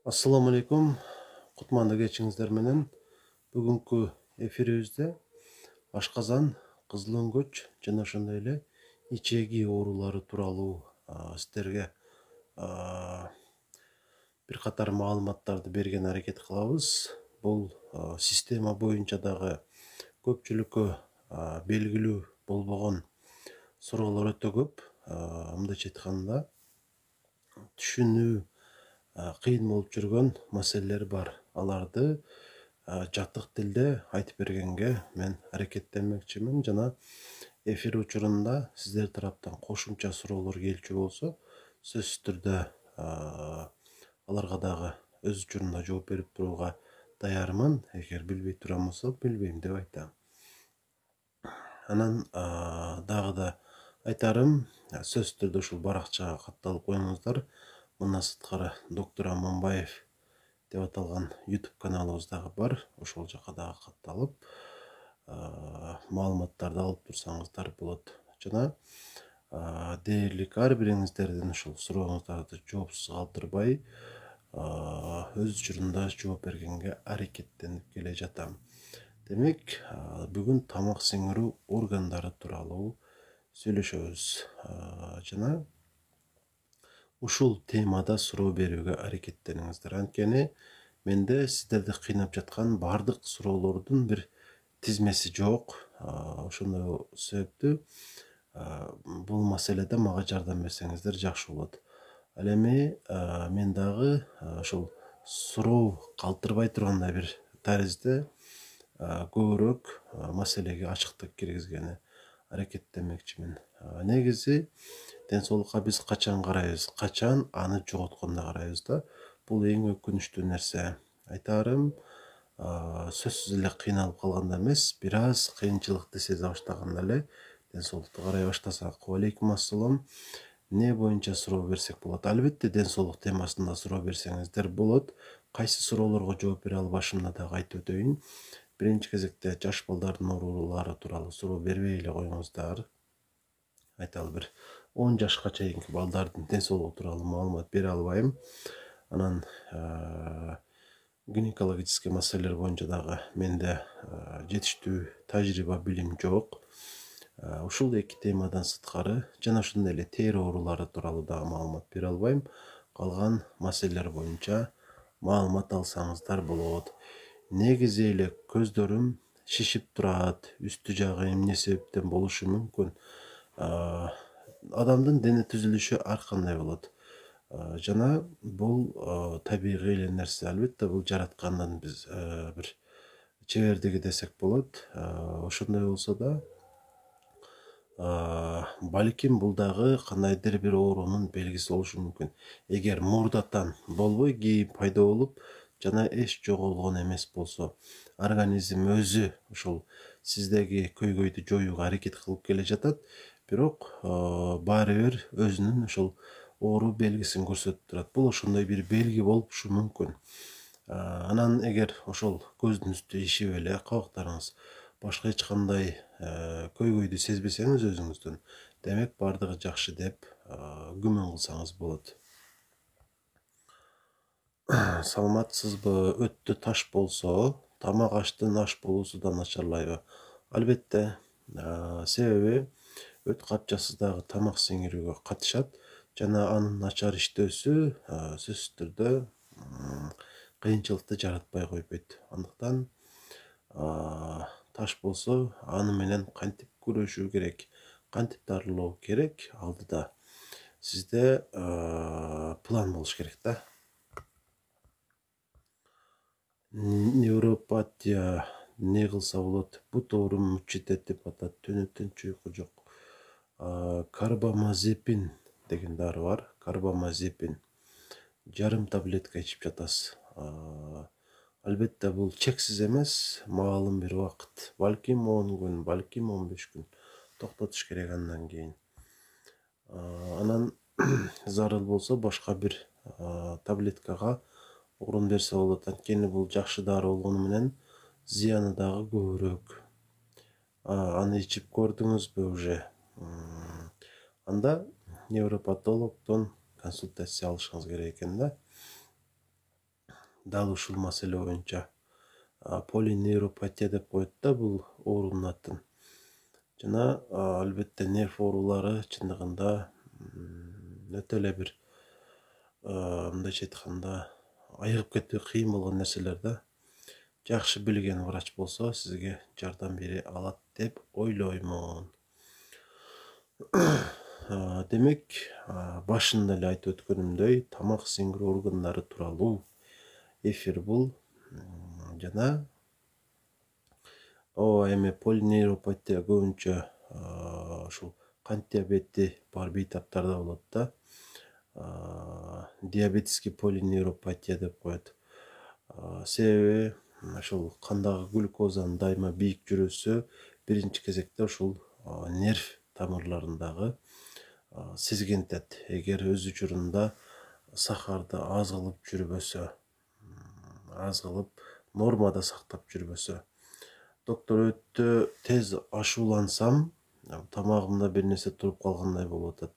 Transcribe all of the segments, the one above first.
Assalamu alaikum. Kutmanda geçiңиздер менен. Бүгүнкү эфирибизде ашказан, кызыл өңгөч жана ошондой эле ичеги оорулары тууралуу сиздерге бир катар маалыматтарды берген аракет кылабыз. Бул система боюнча дагы көпчүлүккө белгилүү болбогон суроолор өтө көп. Мындайча айтканда түшүнүү кыйын болуп жүргөн маселелер бар. Аларды жатык тилде айтып бергенге мен аракеттенмекчимин жана эфир учурунда сиздер тараптан кошумча суроолор келчү болсо, сөзсүз түрдө аларга дагы өз учурунда жооп берип турууга даярмын. Эгер билбей турган болсо, билбейм деп айтам. Анан дагы да айтарым, сөзсүз түрдө ушул баракчага катталып коюңуздар. Мындан сырткары доктор Аманбаев деп аталган YouTube каналыбыз дагы бар. Ошол жака дагы катталып маалыматтарды алып турсаңыздар болот. Жана дээрлик ар бириңиздердин ушул сурооңуздарды жоопсуз калтырбай өз учурунда жооп бергенге аракеттенип келе жатам. Демек, бүгүн тамак сиңирүү органдары тууралуу сүйлөшөбүз. Жана ушул темада суроо берүүгө аракеттениңиздер. Анткени менде сиздерди кыйнап жаткан бардык суроолордун бир тизмеси жок. Ошондой себептүү бул маселеде мага жардам берсеңиздер жакшы болот. Ал эми мен дагы ошол суроо калтырбай тургандай бир таризде көбүрөөк маселеге ачыктык киргизгени аракеттенмекчимин. Негизи ден соолукка биз качан карайбыз, качан аны жоготкондо карайбыз да. Бул эң өкүнүчтүү нерсе. Айтарым, сөзсүз эле кыйналып калганда эмес, бир аз кыйынчылыкты сезе баштаганда эле ден соолукту карай баштасак. Алейкум ассалам. Не боюнча суроо берсек болот? Албетте ден соолук темасында суроо берсеңиздер болот. Кайсы суроолорго жооп бере албашымды дагы айтып өтөйүн. Биринчи кезекте жаш балдардын оорулары тууралуу суроо бербей эле коюңуздар. Айталы бир 10 жашка чейинки балдардын ден соолугу тууралуу маалымат бере албайм. Анан гинекологический маселелер боюнча дагы менде жетиштүү тажрыйба, билим жок. Ушул эки темадан сырткары жана ошондой эле тери оорулары тууралуу дагы маалымат бере албайм. Калган маселелер боюнча маалымат алсаңыздар болот. Негизи эле көздөрүм шишип турат, үстү жагы эмне себептен болушу мүмкүн? Адамдын дене түзүлүшү ар кандай болот. Жана бул табигый эле нерсе. Албетте бул жараткандын биз бир чебердиги десек болот. Ошондой болсо да балким бул дагы кандайдыр бир оорунун белгиси болушу мүмкүн. Эгер мурдатан болбой кийин пайда болуп жана эч жоголгон эмес болсо, организм өзү ошол сиздеги көйгөйдү жоюуга аракет кылып келе жатат, бирок баары бир өзүнүн ошол оору белгисин көрсөтүп турат. Бул ошондой бир белги болушу мүмкүн. Анан эгер ошол көздүн үстү ишип эле, кабактарыңыз башка эч кандай көйгөйдү сезбесеңиз өзүңүздөн, демек бардыгы жакшы деп күмөн кылсаңыз болот. Саламатсызбы? Өттө таш болсо, тамак аштын аш болуусу да начарлайбы? Албетте, себеби өт капчасы дагы тамак сиңирүүгө катышат жана анын начар иштөөсү сөзсүз түрдө кыйынчылыкты жаратпай койбойт. Андыктан таш болсо, аны менен кантип күрөшүү керек, кантип дарылоо керек, алдыда сизде план болуш керек да. Невропатия не кылса болот? Бут оорум мучитет деп атат, төнөтөнчү уйку жок. Карбамазепин деген дары бар. Карбамазепин жарым таблетка ичип жатасыз. Албетте бул чексиз эмес, маалым бир убакыт, балким 10 күн, балким 15 күн токтотуш керек андан кийин. Анан зарыл болсо башка бир таблеткага орун берсе болот. Анткени бул жакшы дары болгону менен зыяны дагы көбүрөөк. Аны ичип көрдүңүзбү уже? Анда невропатологдон консультация алышыңыз керек экен да. дал ушул маселе боюнча полинейропатия деп коет да бул оорунун атын. Жана албетте нерв оорулары чындыгында өтө эле бир мындайча айтканда айыгып кетүү кыйын болгон нерселер да. Жакшы билген врач болсо сизге жардам бере алат деп ойлоймун. Демек, башында эле айтып өткөнүмдөй, тамак сиңирүү органдары тууралуу эфир бул. Жана эми полинейропатия көбүнчө ушул кант диабети бар бейтаптарда болот да. Диабетический полинейропатия деп коет. Себеби ушул кандагы глюкозанын дайыма бийик жүрүүсү биринчи кезекте ушул нерв тамырларындагы сезгентет. Эгер өз учурунда сахарды аз кылып жүрбөсө, аз кылып нормада сактап жүрбөсө, доктор өтө тез ашуулансам, тамагымда бир нерсе туруп калгандай болуп атат.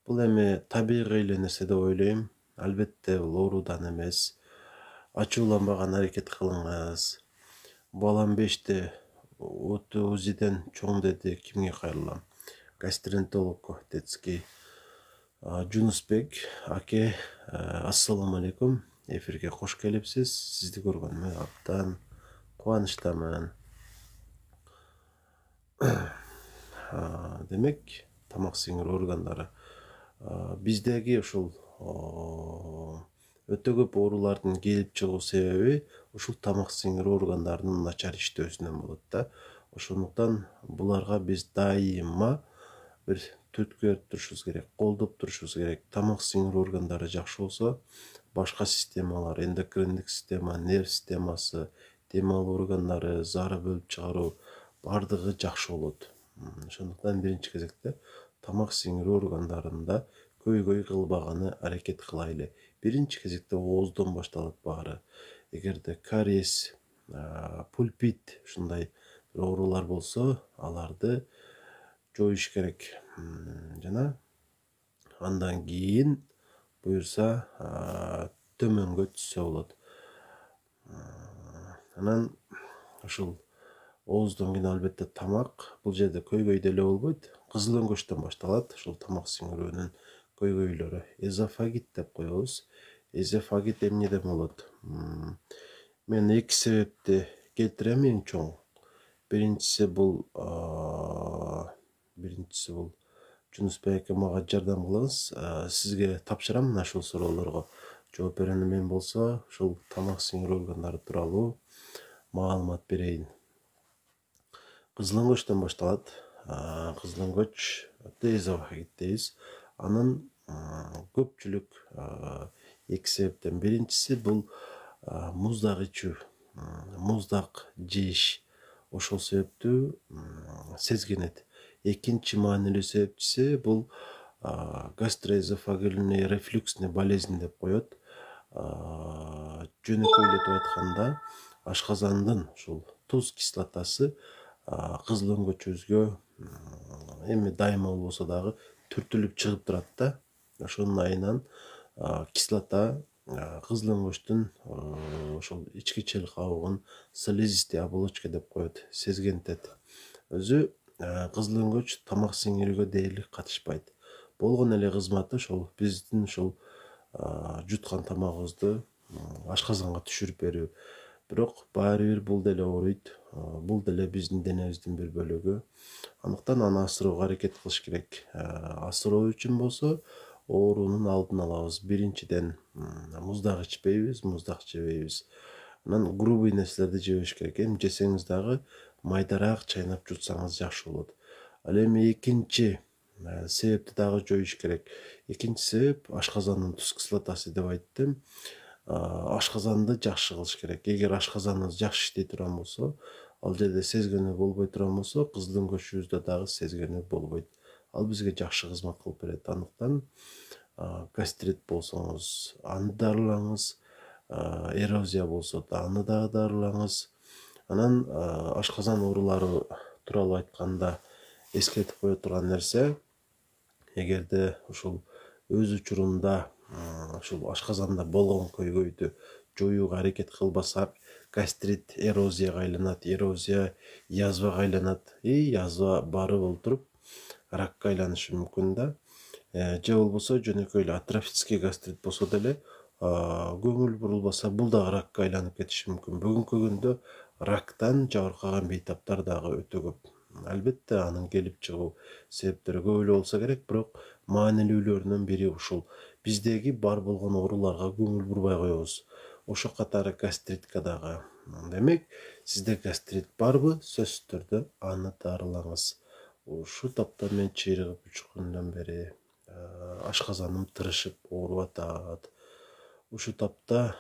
Бул эми табигый эле нерсе деп ойлойм. Албетте бул оорудан эмес. Ачууланбаган аракет кылыңыз. Балам 5-те УЗИден чоң деди, кимге кайрылам? Гастроэнтерологко детский. Жунусбек аке, ассаламу алейкум. Эфирге кош келипсиз. Сизди көргөнүмө абдан кубанычтамын. Демек, тамак сиңирүү органдары биздеги ушул өтө көп оорулардын келип чыгуу себеби ушул тамак сиңирүү органдарынын начар иштөөсүнөн болот да. Ошондуктан буларга биз дайыма бир түрткү берип турушубуз керек, колдоп турушубуз керек. Тамак сиңирүү органдары жакшы болсо, башка системалар, эндокриндик система, нерв системасы, дем алуу органдары, зары бөлүп чыгаруу бардыгы жакшы болот. Ошондуктан биринчи кезекте тамак сиңирүү органдарында көйгөй кылбаганы аракет кылайлы. Биринчи кезекте ооздон башталат баары. Эгерде кариес, пульпит ушундай оорулар болсо, аларды жоюш керек. Жана андан кийин буюрса төмөнгө түшсө болот. Анан ушул ооздон кийин албетте тамак, бул жерде көйгөй деле болбойт. Кызыл өңгөчтөн башталат ушул тамак сиңирүүнүн көйгөйлөрү. Эзофагит деп коебуз. Эзофагит эмнеден болот? Мен эки себепти келтирем эң чоң. Биринчиси бул Жунусбек аке мага жардам кылыңыз. Сизге тапшырам мына ушул суроолорго жооп беренимен болсо, ушул тамак сиңирүү органдары тууралуу маалымат берейин. Кызыл өңгөчтөн башталат. Кызыл өңгөч эзофагит дейбиз. Анын көпчүлүк эки себептен. Биринчиси бул муздак ичүү, муздак жейиш. Ошол себептүү сезгенет. Экинчи маанилүү себепчиси бул гастроэзофагальный рефлюксный болезнь деп коет. Жөнөкөйлөтүп айтканда, ашказандын ушул туз кислотасы кызыл өңгөчүбүзгө эми дайыма болбосо дагы түртүлүп чыгып турат да. Ошонун айынан кислота кызыл өңгөчтүн ошол ички чел кабыгын слизистый оболочка деп коет, сезгентет. Өзү кызыл өңгөч тамак сиңирүүгө дээрлик катышпайт. Болгон эле кызматы ошол биздин ушул жуткан тамагыбызды ашказанга түшүрүп берүү. Бирок баары бир бул деле ооруйт. Бул деле биздин денебиздин бир бөлүгү. Андыктан аны асырууга аракет кылыш керек. Асыроо үчүн болсо, оорунун алдын алабыз. Биринчиден муздак ичпейбиз, муздак жебейбиз. Анан грубый нерселерди жебеш керек. Эми жесеңиз дагы майдараак чайнап жутсаңыз жакшы болот. Ал эми экинчи себепти дагы жоюш керек. Экинчи себеп ашказандын туз кислотасы деп айттым. Ашказанды жакшы кылыш керек. Эгер ашказаныңыз жакшы иштей турган болсо, ал жерде сезгенүү болбой турган болсо, кызыл өңгөчүбүздө дагы сезгенүү болбойт. Ал бизге жакшы кызмат кылып берет. Андыктан гастрит болсоңуз, аны дарылаңыз. Эрозия болсо да аны дагы дарылаңыз. Анан ашказан оорулары тууралуу айтканда эскертип кое турган нерсе, эгерде ушул өз учурунда ушул ашказанда болгон көйгөйдү жоюуга аракет кылбасак, гастрит эрозияга айланат, эрозия язвага айланат, язва барып олтуруп ракка айланышы мүмкүн да. Же болбосо жөнөкөй эле атрофический гастрит болсо деле көңүл бурулбаса бул дагы ракка айланып кетиши мүмкүн. Бүгүнкү күндө рактан жабыркаган бейтаптар дагы өтө көп. Албетте анын келип чыгуу себептери көп эле болсо керек, бирок маанилүүлөрүнүн бири ушул. Биздеги бар болгон ооруларга көңүл бурбай коебуз. Ошо катары гастритка дагы. Демек, сизде гастрит барбы? Сөзсүз түрдө аны дарылаңыз. Ушу тапта мен чыйрыгып 3 күндөн бери ашказаным тырышып ооруп атат. Ушу тапта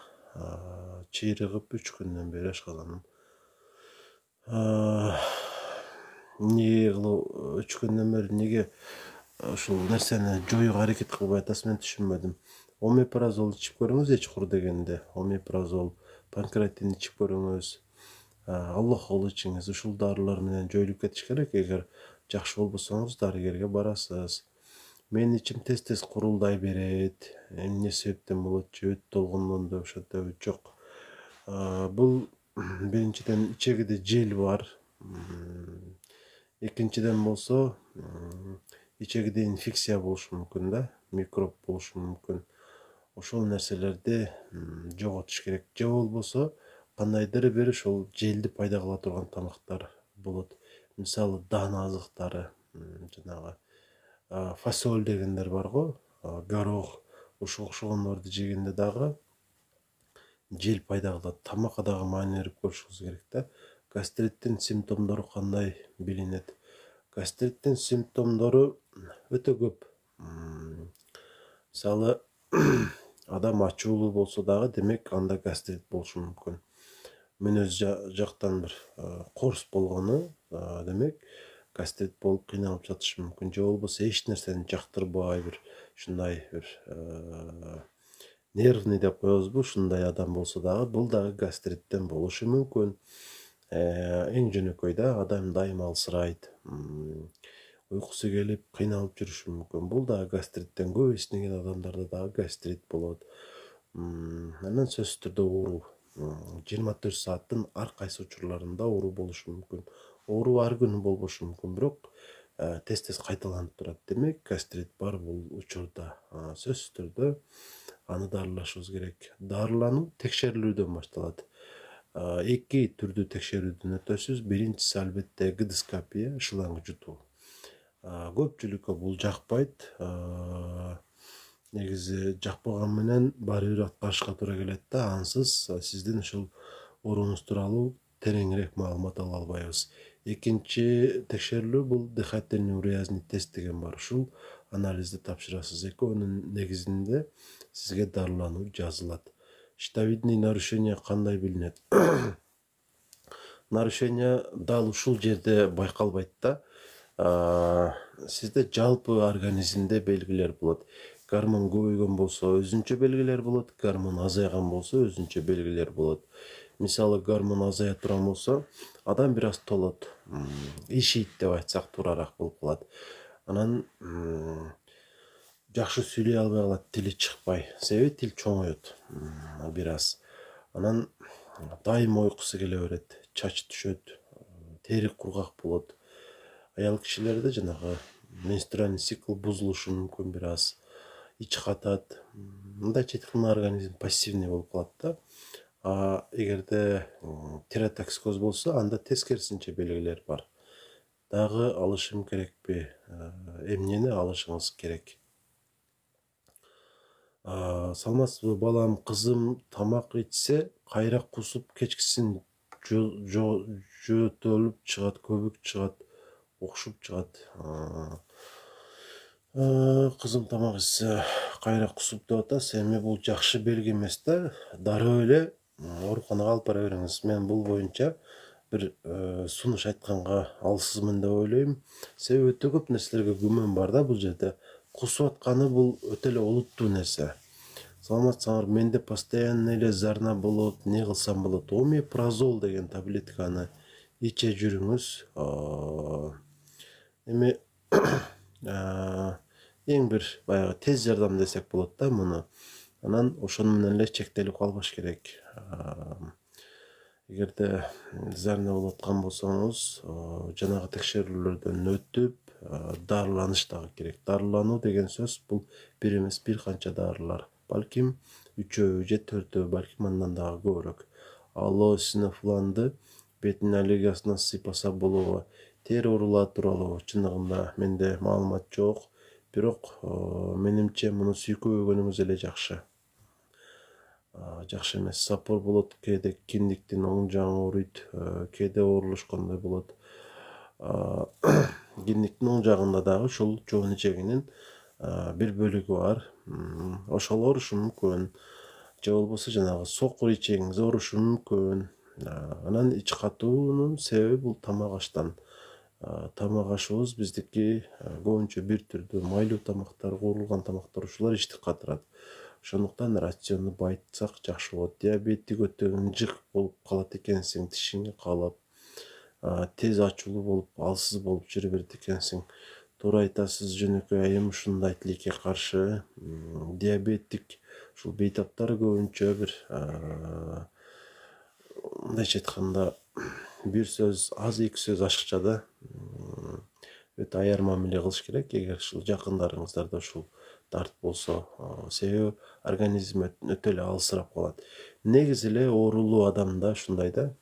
чыйрыгып 3 күндөн бери ашказаным эмне кылып 3 күндөн бери эмнеге ушул нерсени жоюуга аракет кылбай атасыз, мен түшүнбөдүм. Омепразол ичип көрүңүз, эч кур дегенде. Омепразол, панкреатин ичип көрүңүз. Аллохол ичиңиз. Ушул дарылар менен жоюлуп кетиш керек. Эгер жакшы болбосоңуз дарыгерге барасыз. Мен ичим тез курулдай берет. Эмне себептен болот? Жебет толгондон да ошентеби? Жок. Бул биринчиден ичегиде жел бар. Экинчиден болсо ичегиде инфекция болушу мүмкүн да, микроб болушу мүмкүн. Ошол нерселерди жоготуш керек. Же болбосо кандайдыр бир ошол желди пайда кыла турган тамактар болот. Мисалы дан азыктары, жанагы фасоль дегендер бар го, горох, ошого окшогондорду жегенде дагы жел пайда кылат. Тамакка дагы маани берип көрүшүңүз керек да. Гастриттин симптомдору кандай билинет? Гастриттин симптомдору өтө көп. Мисалы, адам ачуулуу болсо дагы, демек анда гастрит болушу мүмкүн. Мен өз жактан бир корс болгону, демек гастрит болуп кыйналып жатышы мүмкүн. Же болбосо эч нерсени жактырбай, бир ушундай бир нервный деп коебузбу, ушундай адам болсо дагы, бул дагы гастриттен болушу мүмкүн. Эң жөнөкөй да, адам дайыма алсырайт, уйкусу келип кыйналып жүрүшү мүмкүн. Бул дагы гастриттен, көп эсинеген адамдарда дагы гастрит болот. Анан сөзсүз түрдө оору, 24 сааттын ар кайсы учурларында оору болушу мүмкүн. Оору ар күнү болбошу мүмкүн, бирок тез кайталанып турат. Демек, гастрит бар бул учурда. Сөзсүз түрдө аны дарылашыбыз керек. Дарылануу текшерилүүдөн башталат. 2 түрдүү текшерүүдөн өтөсүз. Биринчиси албетте гидроскопия, шылаңгы жутуу. Көпчүлүккө бул жакпайт. Негизи жакпаган менен баары бир аткарышка туура келет да, ансыз сиздин ушул ооруңуз тууралуу тереңирээк маалымат ала албайбыз. Экинчи текшерүүлүү бул дыхательный уреазнный тест деген бар. Ушул анализди тапшырасыз. Экөөнүн негизинде сизге дарылануу жазылат. Щитовидный нарушение кандай билинет? Нарушение дал ушул жерде байкалбайт да. Сизде жалпы организмде белгилер болот. Гормон көбөйгөн болсо өзүнчө белгилер болот, гормон азайган болсо өзүнчө белгилер болот. Мисалы, гормон азая турган болсо, адам бир аз толот, ишейт деп айтсак туурараак болуп калат. Анан жакшы сүйлөй албай калат, тили чыкпай. Себеби тил чоңоет бир аз. Анан дайыма уйкусу келе берет, чач түшөт, тери кургак болот. Аял кишилерде жанагы менструальный цикл бузулушу мүмкүн бир аз. Ич катат. Мындайча айтканда организм пассивный болуп калат да. Эгерде тиреотоксикоз болсо, анда тескерисинче белгилер бар. Дагы алышым керекпи? Эмнени алышыңыз керек? Саламатсызбы балам, кызым тамак ичсе, кайра кусуп кечкисин жөтөлүп чыгат, көбүк чыгат, окшуп чыгат. Кызым тамак ичсе, кайра кусуп деп атасыз. Эми бул жакшы белги эмес да. Дароо эле ооруканага алып бара бериңиз. Мен бул боюнча бир сунуш айтканга алсызмын деп ойлойм. Себеби өтө көп нерселерге күмөн бар да бул жерде. Кусуп атканы бул өтө эле олуттуу нерсе. Саламатсыңар, менде постоянно эле зарна болот, не кылсам болот? Омепразол деген таблетканы иче жүрүңүз. Эми эң бир баягы тез жардам десек болот да муну. Анан ошону менен эле чектелип калбаш керек. Эгерде зарна болуп аткан болсоңуз, жанагы текшерүүлөрдөн өтүп, дарыланыш дагы керек. Дарылануу деген сөз бул бир эмес бир канча дарылар. Балким 3 же 4, балким андан дагы көбүрөөк. Аллосинофланды бетин аллергиясына сыйпаса болобу? Тери оорулары тууралуу чындыгында менде маалымат жок. Бирок менимче муну сүйкөбөгөнүңүз эле жакшы. Жакшы эмес. Сапор болот, кээде киндиктин оң жагы ооруйт, кээде оорулушкандай болот. Киндиктин оң жагында дагы ушул жоон ичегинин бир бөлүгү бар. Ошол оорушу мүмкүн. Же болбосо жанагы сокур ичегиңиз оорушу мүмкүн. Анан ич катуунун себеби бул тамак аштан. Тамак ашыбыз биздики көбүнчө бир түрдүү майлуу тамактар, куурулган тамактар ушулар ичти катырат. Ошондуктан рационду байытсак жакшы болот. Диабеттик өтө ынжык болуп калат экенсиң, тишиңе каалап, тез ачуулуу болуп, алсыз болуп жүрө берет экенсиң. Туура айтасыз, жөнөкөй айым ушундай тилекке каршы. Диабеттик ушул бейтаптары көбүнчө бир мындайча айтканда бир сөз аз, эки сөз ашыкча да. Өтө аяр мамиле кылыш керек, эгер ушул жакындарыңыздарда ушул дарт болсо, себеби организм өтө эле алысырап калат. Негизи эле оорулуу адамда ушундай да,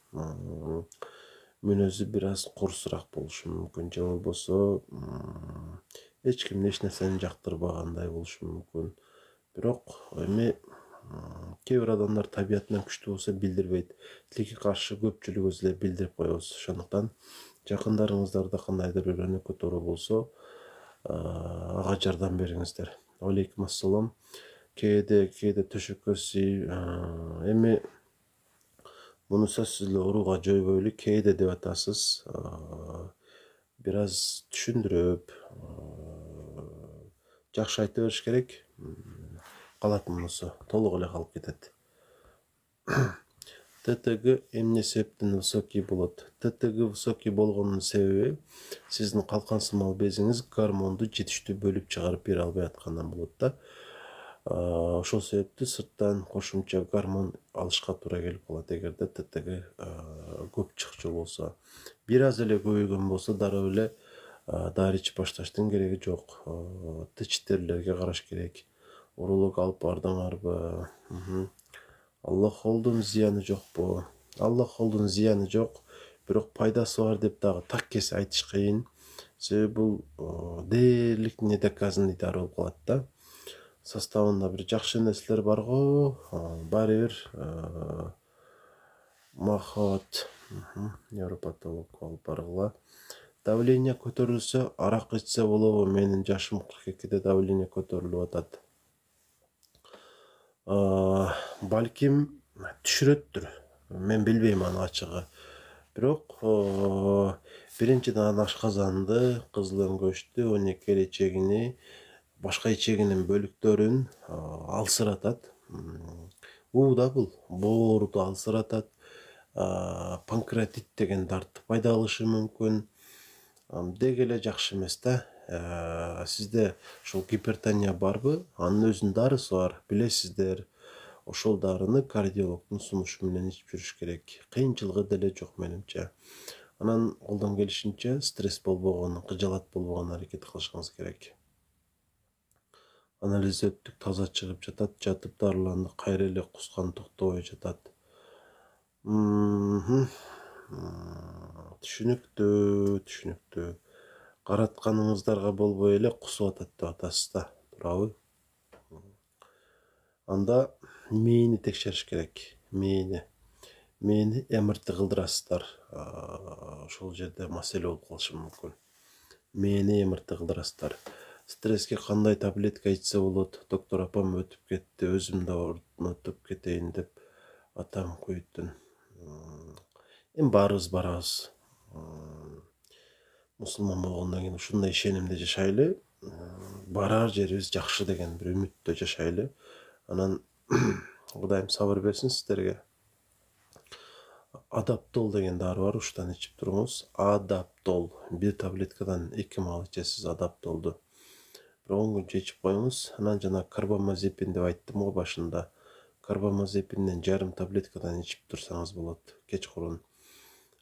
мүнөзү бир аз курусураак болушу мүмкүн, же болбосо эч ким эч нерсени жактырбагандай болушу мүмкүн. Бирок эми кээ бир адамдар табиятынан күчтүү болсо билдирбейт. Тилекке каршы көпчүлүгүбүз эле билдирип коебуз. Ошондуктан жакындарыңыздарда кандайдыр бир өнөкөт оору болсо, ага жардам бериңиздер. Алейкум ассалам. Кээде төшөккө сый, эми муну сөзсүз эле ооруга жойбой эле кээде деп атасыз. Бир аз түшүндүрүп, жакшы айта бериш керек. Калат мунусу, толук эле калып кетет. ТТГ эмне себептен высокий болот? ТТГ высокий болгонунун себеби сиздин калкан сымал безиңиз гормонду жетиштүү бөлүп чыгарып бере албай аткандан болот да. Ошол себептүү сырттан кошумча гормон алышка туура келип калат, эгерде ТТГ көп чыкчу болсо. Бир аз эле көбөйгөн болсо дароо эле дары ичип башташтын кереги жок. ТЧ-терлерге караш керек. Уролог алып бардыңарбы? Аллахолдун зыяны жокпу? Аллахолдун зыяны жок, бирок пайдасы бар деп дагы так кесе айтыш кыйын. Себеби бул дээрлик недоказанный дары болуп калат да. Составында бир жакшы нерселер бар го, баары бир махабат, невропатолог алып баргыла. Давление көтөрүлсө, арак ичсе болобу? Менин жашым 42-де давление көтөрүлүп атат. Балким түшүрөттүр. Мен билбейм аны ачыгы. Бирок биринчиден ашказанды, кызыл өңгөчтү, 12 ичегини, башка ичегинин бөлүктөрүн алсыратат. Бул да бул боорду алсыратат. Панкреатит деген дартты пайда кылышы мүмкүн. Деги эле жакшы эмес да. Сизде ушул гипертония барбы? Анын өзүнүн дарысы бар, билесиздер. Ошол дарыны кардиологдун сунушу менен ичип жүрүш керек. Кыйынчылыгы деле жок менимче. Анан колдон келишинче стресс болбогон, кыжалат болбогон аракет кылышыңыз керек. Анализ өттүк, таза чыгып жатат, жатып дарыланды, кайра эле кускан токтобой жатат. Түшүнүктүү. Каратканыңыздарга болбой эле кусуп атат деп атасыз да, туурабы? Анда мээни текшериш керек. Мээни МРТ кылдырасыздар. Ошол жерде маселе болуп калышы мүмкүн. Мээни МРТ кылдырасыздар. Стресске кандай таблетка ичсе болот? Доктор апам өтүп кетти, өзүм да өтүп кетейин деп атам көйттүн. Эми баарыбыз барабыз. Мусулман болгондон кийин ушундай ишенимде жашайлы. Барар жерибиз жакшы деген бир үмүттө жашайлы. Анан Кудайым сабыр берсин сиздерге. Адаптол деген дары бар, ушудан ичип туруңуз. Адаптол. Бир таблеткадан 2 маал ичесиз адаптолду. bir 10 gün чечип коюңуз. Анан жана карбамазепин деп айттым го башында. Карбамазепинден жарым таблеткадан ичип турсаңыз болот кечкурун.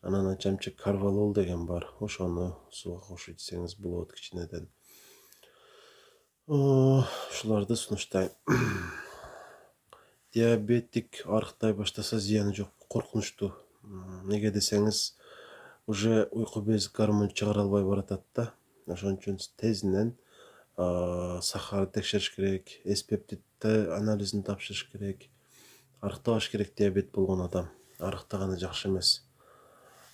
Анан анчамчы карвалол деген бар. Ошону сууга кошуп ичсеңиз болот кичинеден. Ушуларды сунуштайм. Диабетик арыктай баштаса зыяны жок, коркунучтуу. Неге десеңиз, уже уйку без гормон чыгара албай баратат да. Ошон үчүн тезинен сахарды текшериш керек, эс-пептидти анализин тапшырыш керек. Арыктабаш керек диабет болгон адам. Арыктаганы жакшы эмес.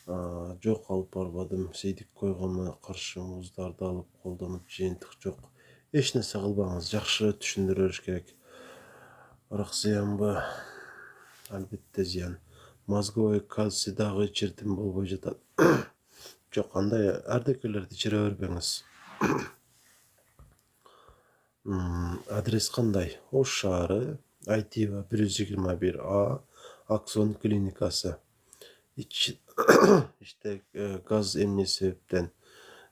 Жок, алып барбадым, сейдик койгонго каршы муздарды алып колдонуп жыйынтык жок. Эч нерсе кылбаңыз, жакшы түшүндүрө бериш керек. Арак зыянбы? Албетте зыян. Мозговой кальций дагы ичирдим болбой жатат. Жок, андай ардекелерди ичире бербеңиз. Адрес кандай? Ош шаары, Айтива 121А, Аксон клиникасы. Ичте газ эмне себептен?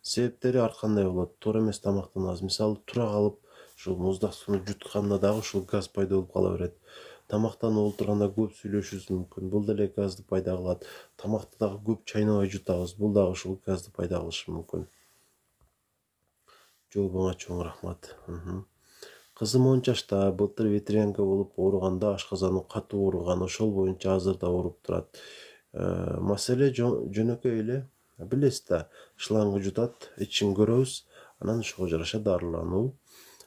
Себептери ар кандай болот. Туура эмес тамактанабыз. Мисалы, тура калып, ушул муздак сууну жутканда дагы ушул газ пайда болуп кала берет. Тамактанып олтурганда көп сүйлөшүбүз мүмкүн. Бул деле газды пайда кылат. Тамакты дагы көп чайнабай жутабыз. Бул дагы ушул газды пайда кылышы мүмкүн. Жообуңа чоң рахмат. Кызым 10 жашта, былтыр ветрянка болуп ооруганда ашказаны катуу ооруган, ошол боюнча азыр да ооруп турат. Маселе жөнөкөй эле. Билесиз да, шлангы жутат, ичин көрөбүз, анан ошого жараша дарылануу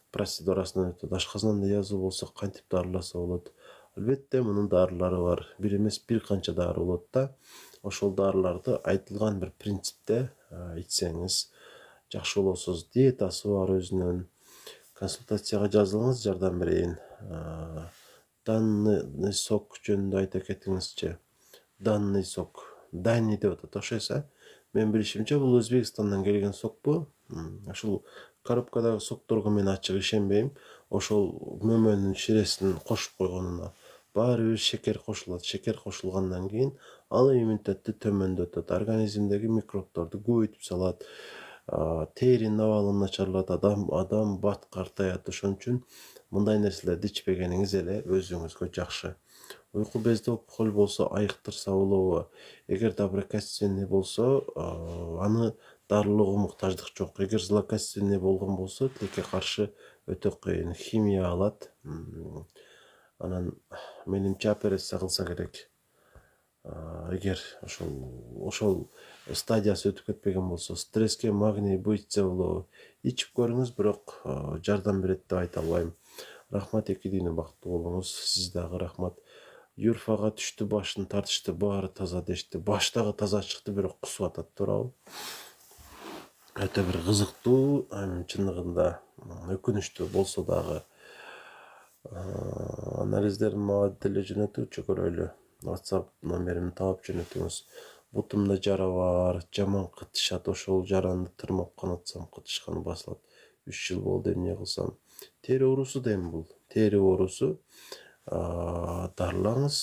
процедурасынан өтөт. Ашказанда язуу болсо кантип дарыласа болот? Албетте мунун дарылары бар. Бир эмес, бир канча дары болот да. Ошол дарыларды айтылган бир принципте ичсеңиз жакшы болосуз. Диетасы бар өзүнүн. Консультацияга жазылыңыз, жардам берейин. Данный сок жөнүндө айта кетиңизчи. Данный сок. Дани деп атат, ошойсу. Мен билишимче бул Өзбекстандан келген сокпу. Ушул коробкадагы сокторго мен ачык ишенбейм. Ошол мөмөнүн ширесин кошуп койгонуна. Баары бир шекер кошулат. Шекер кошулгандан кийин ал иммунитетти төмөндөтөт. Организмдеги микробторду көбөйтүп салат. Теринин абалын начарлатат. Адам бат картаят. Ошон үчүн мындай нерселерди ичпегениңиз эле өзүңүзгө жакшы. Уйку безде опухоль болсо айыктырса болобу? Эгер доброкачественный болсо, аны дарылоого муктаждык жок. Эгер злокачественный болгон болсо, тилекке каршы өтө кыйын. Химия алат. Анан менимче операция кылса керек. Эгер ошол стадиясы өтүп кетпеген болсо, стресске магний Б ичсе болобу? Ичип көрүңүз, бирок жардам берет деп айта албайм. Рахмат, эки дүйнө бактылуу болуңуз. Сиз дагы рахмат. Юрфага түштү, башын тартышты, баары таза дешти. Баш дагы таза чыкты, бирок кусуп атат, туурабы? Өтө бир кызыктуу, чындыгында өкүнүчтүү болсо дагы. Анализдерин мага деле жөнөтүүчү көрөлү. WhatsApp номеримди таап жөнөтүңүз. Бутумда жара бар, жаман кытышат. Ошол жараны тырмап канатсам кытышкан басылат. 3 жыл болду, эмне кылсам? Тери оорусу дейм бул. Тери оорусу. Дарылаңыз.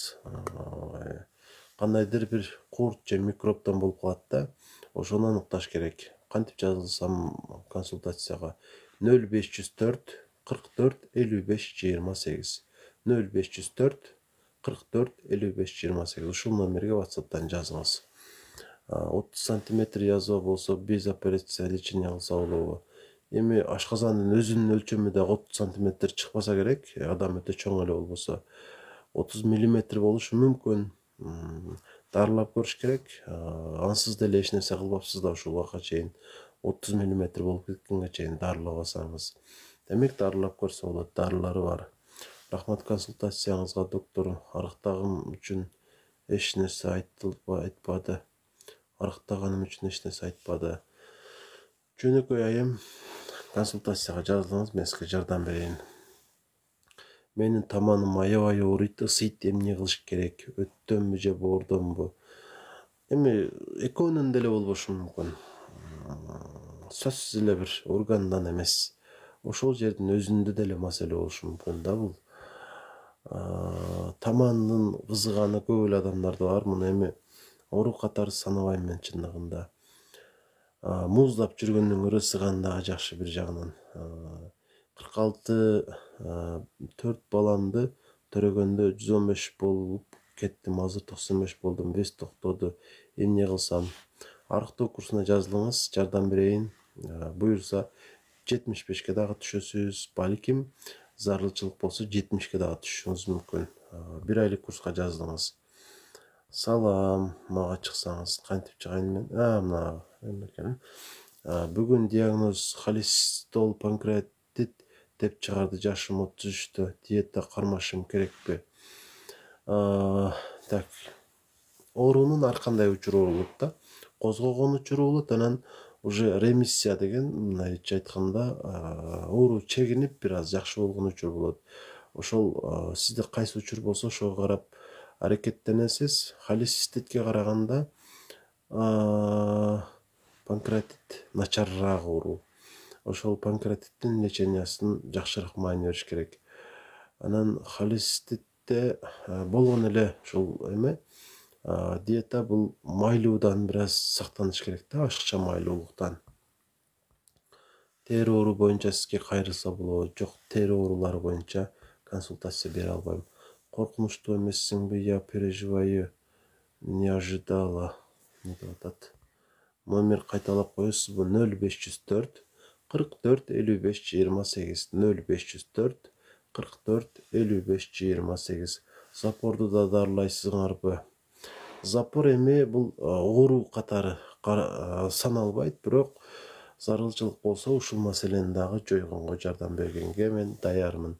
Кандайдыр бир курт же микробтон болуп калат да. Ошону аныкташ керек. Кантип жазылсам консультацияга? 0504 44 55 28. 0504 44 55 28. Ушул номерге WhatsApp'тан жазыңыз. 30 сантиметр язва болсо без операция лечение кылса болобу? Эми ашказандын өзүнүн өлчөмү да 30 сантиметр чыкпаса керек. Адам өтө чоң эле болбосо 30 миллиметр болушу мүмкүн. Дарылап көрүш керек. Ансыз деле эч нерсе кылбапсыз да ушул убакка чейин. 30 миллиметр болуп кеткенге чейин дарылабасаңыз. Демек дарылап көрсө болот. Дарылары бар. Рахмат консультацияңызга, доктор. Арыктагым үчүн эч нерсе айтпады. Арыктаганым үчүн эч нерсе айтпады. Жөнөкөй айым, консультацияга жазылыңыз, мен сизге жардам берейин. Менин таманым аябай ооруйт, ысыйт, эмне кылыш керек? Өттөнбү же боордонбу? Эми экөөнүн деле болбошу мүмкүн. Сөзсүз эле бир органдан эмес. Ошол жердин өзүндө деле маселе болушу мүмкүн да бул. Таманын кызыганы көп эле адамдарда бар. Муну эми оору катары санабайм мен чындыгында. Муздап жүргөндөн көрө ысыган дагы жакшы бир жагынан. 46 4 баламды төрөгөндө 115 болуп кеттим. Азыр 95 болдум. Вес токтоду. Эмне кылсам? Арыктоо курсуна жазылыңыз, жардам берейин. Буюрса 75ке дагы түшөсүз. Балким зарылчылык болсо 70ке дагы түшүшүңүз мүмкүн. 1 айлык курска жазылыңыз. Салам, мага чыксаңыз, кантип чыгайын мен? Мына эме экен. Бүгүн диагноз холестол панкреатит деп чыгарды. Жашым 33-тө. Диета кармашым керекпи? Так. Оорунун ар кандай учуру болот да. Козгогон учуру болот, анан уже ремиссия деген, мындайча айтканда, оору чегинип бир аз жакшы болгон учур болот. Ошол сизде кайсы учур болсо ошого карап аракеттенесиз. Холециститке караганда панкреатит начарыраак оору. Ошол панкреатиттин лечениясын жакшыраак маани бериш керек. Анан холециститте болгон эле ушул эме диета бул майлуудан бир аз сактаныш керек да, ашыкча майлуулуктан. Тери оору боюнча сизге кайрылса болот, жок тери оорулары боюнча консультация бере албайм. Коркунучтуу эмессиңби? Я переживаю, не ожидала. Не деп атат? Номер кайталап коесузбу? 0504 44 55 28 0504 44 55 28. Запорду да дарылайсыңарбы? Запор эми бул оору катары саналбайт, бирок зарылчылык болсо ушул маселени дагы жойгонго, жардам бергенге мен даярмын.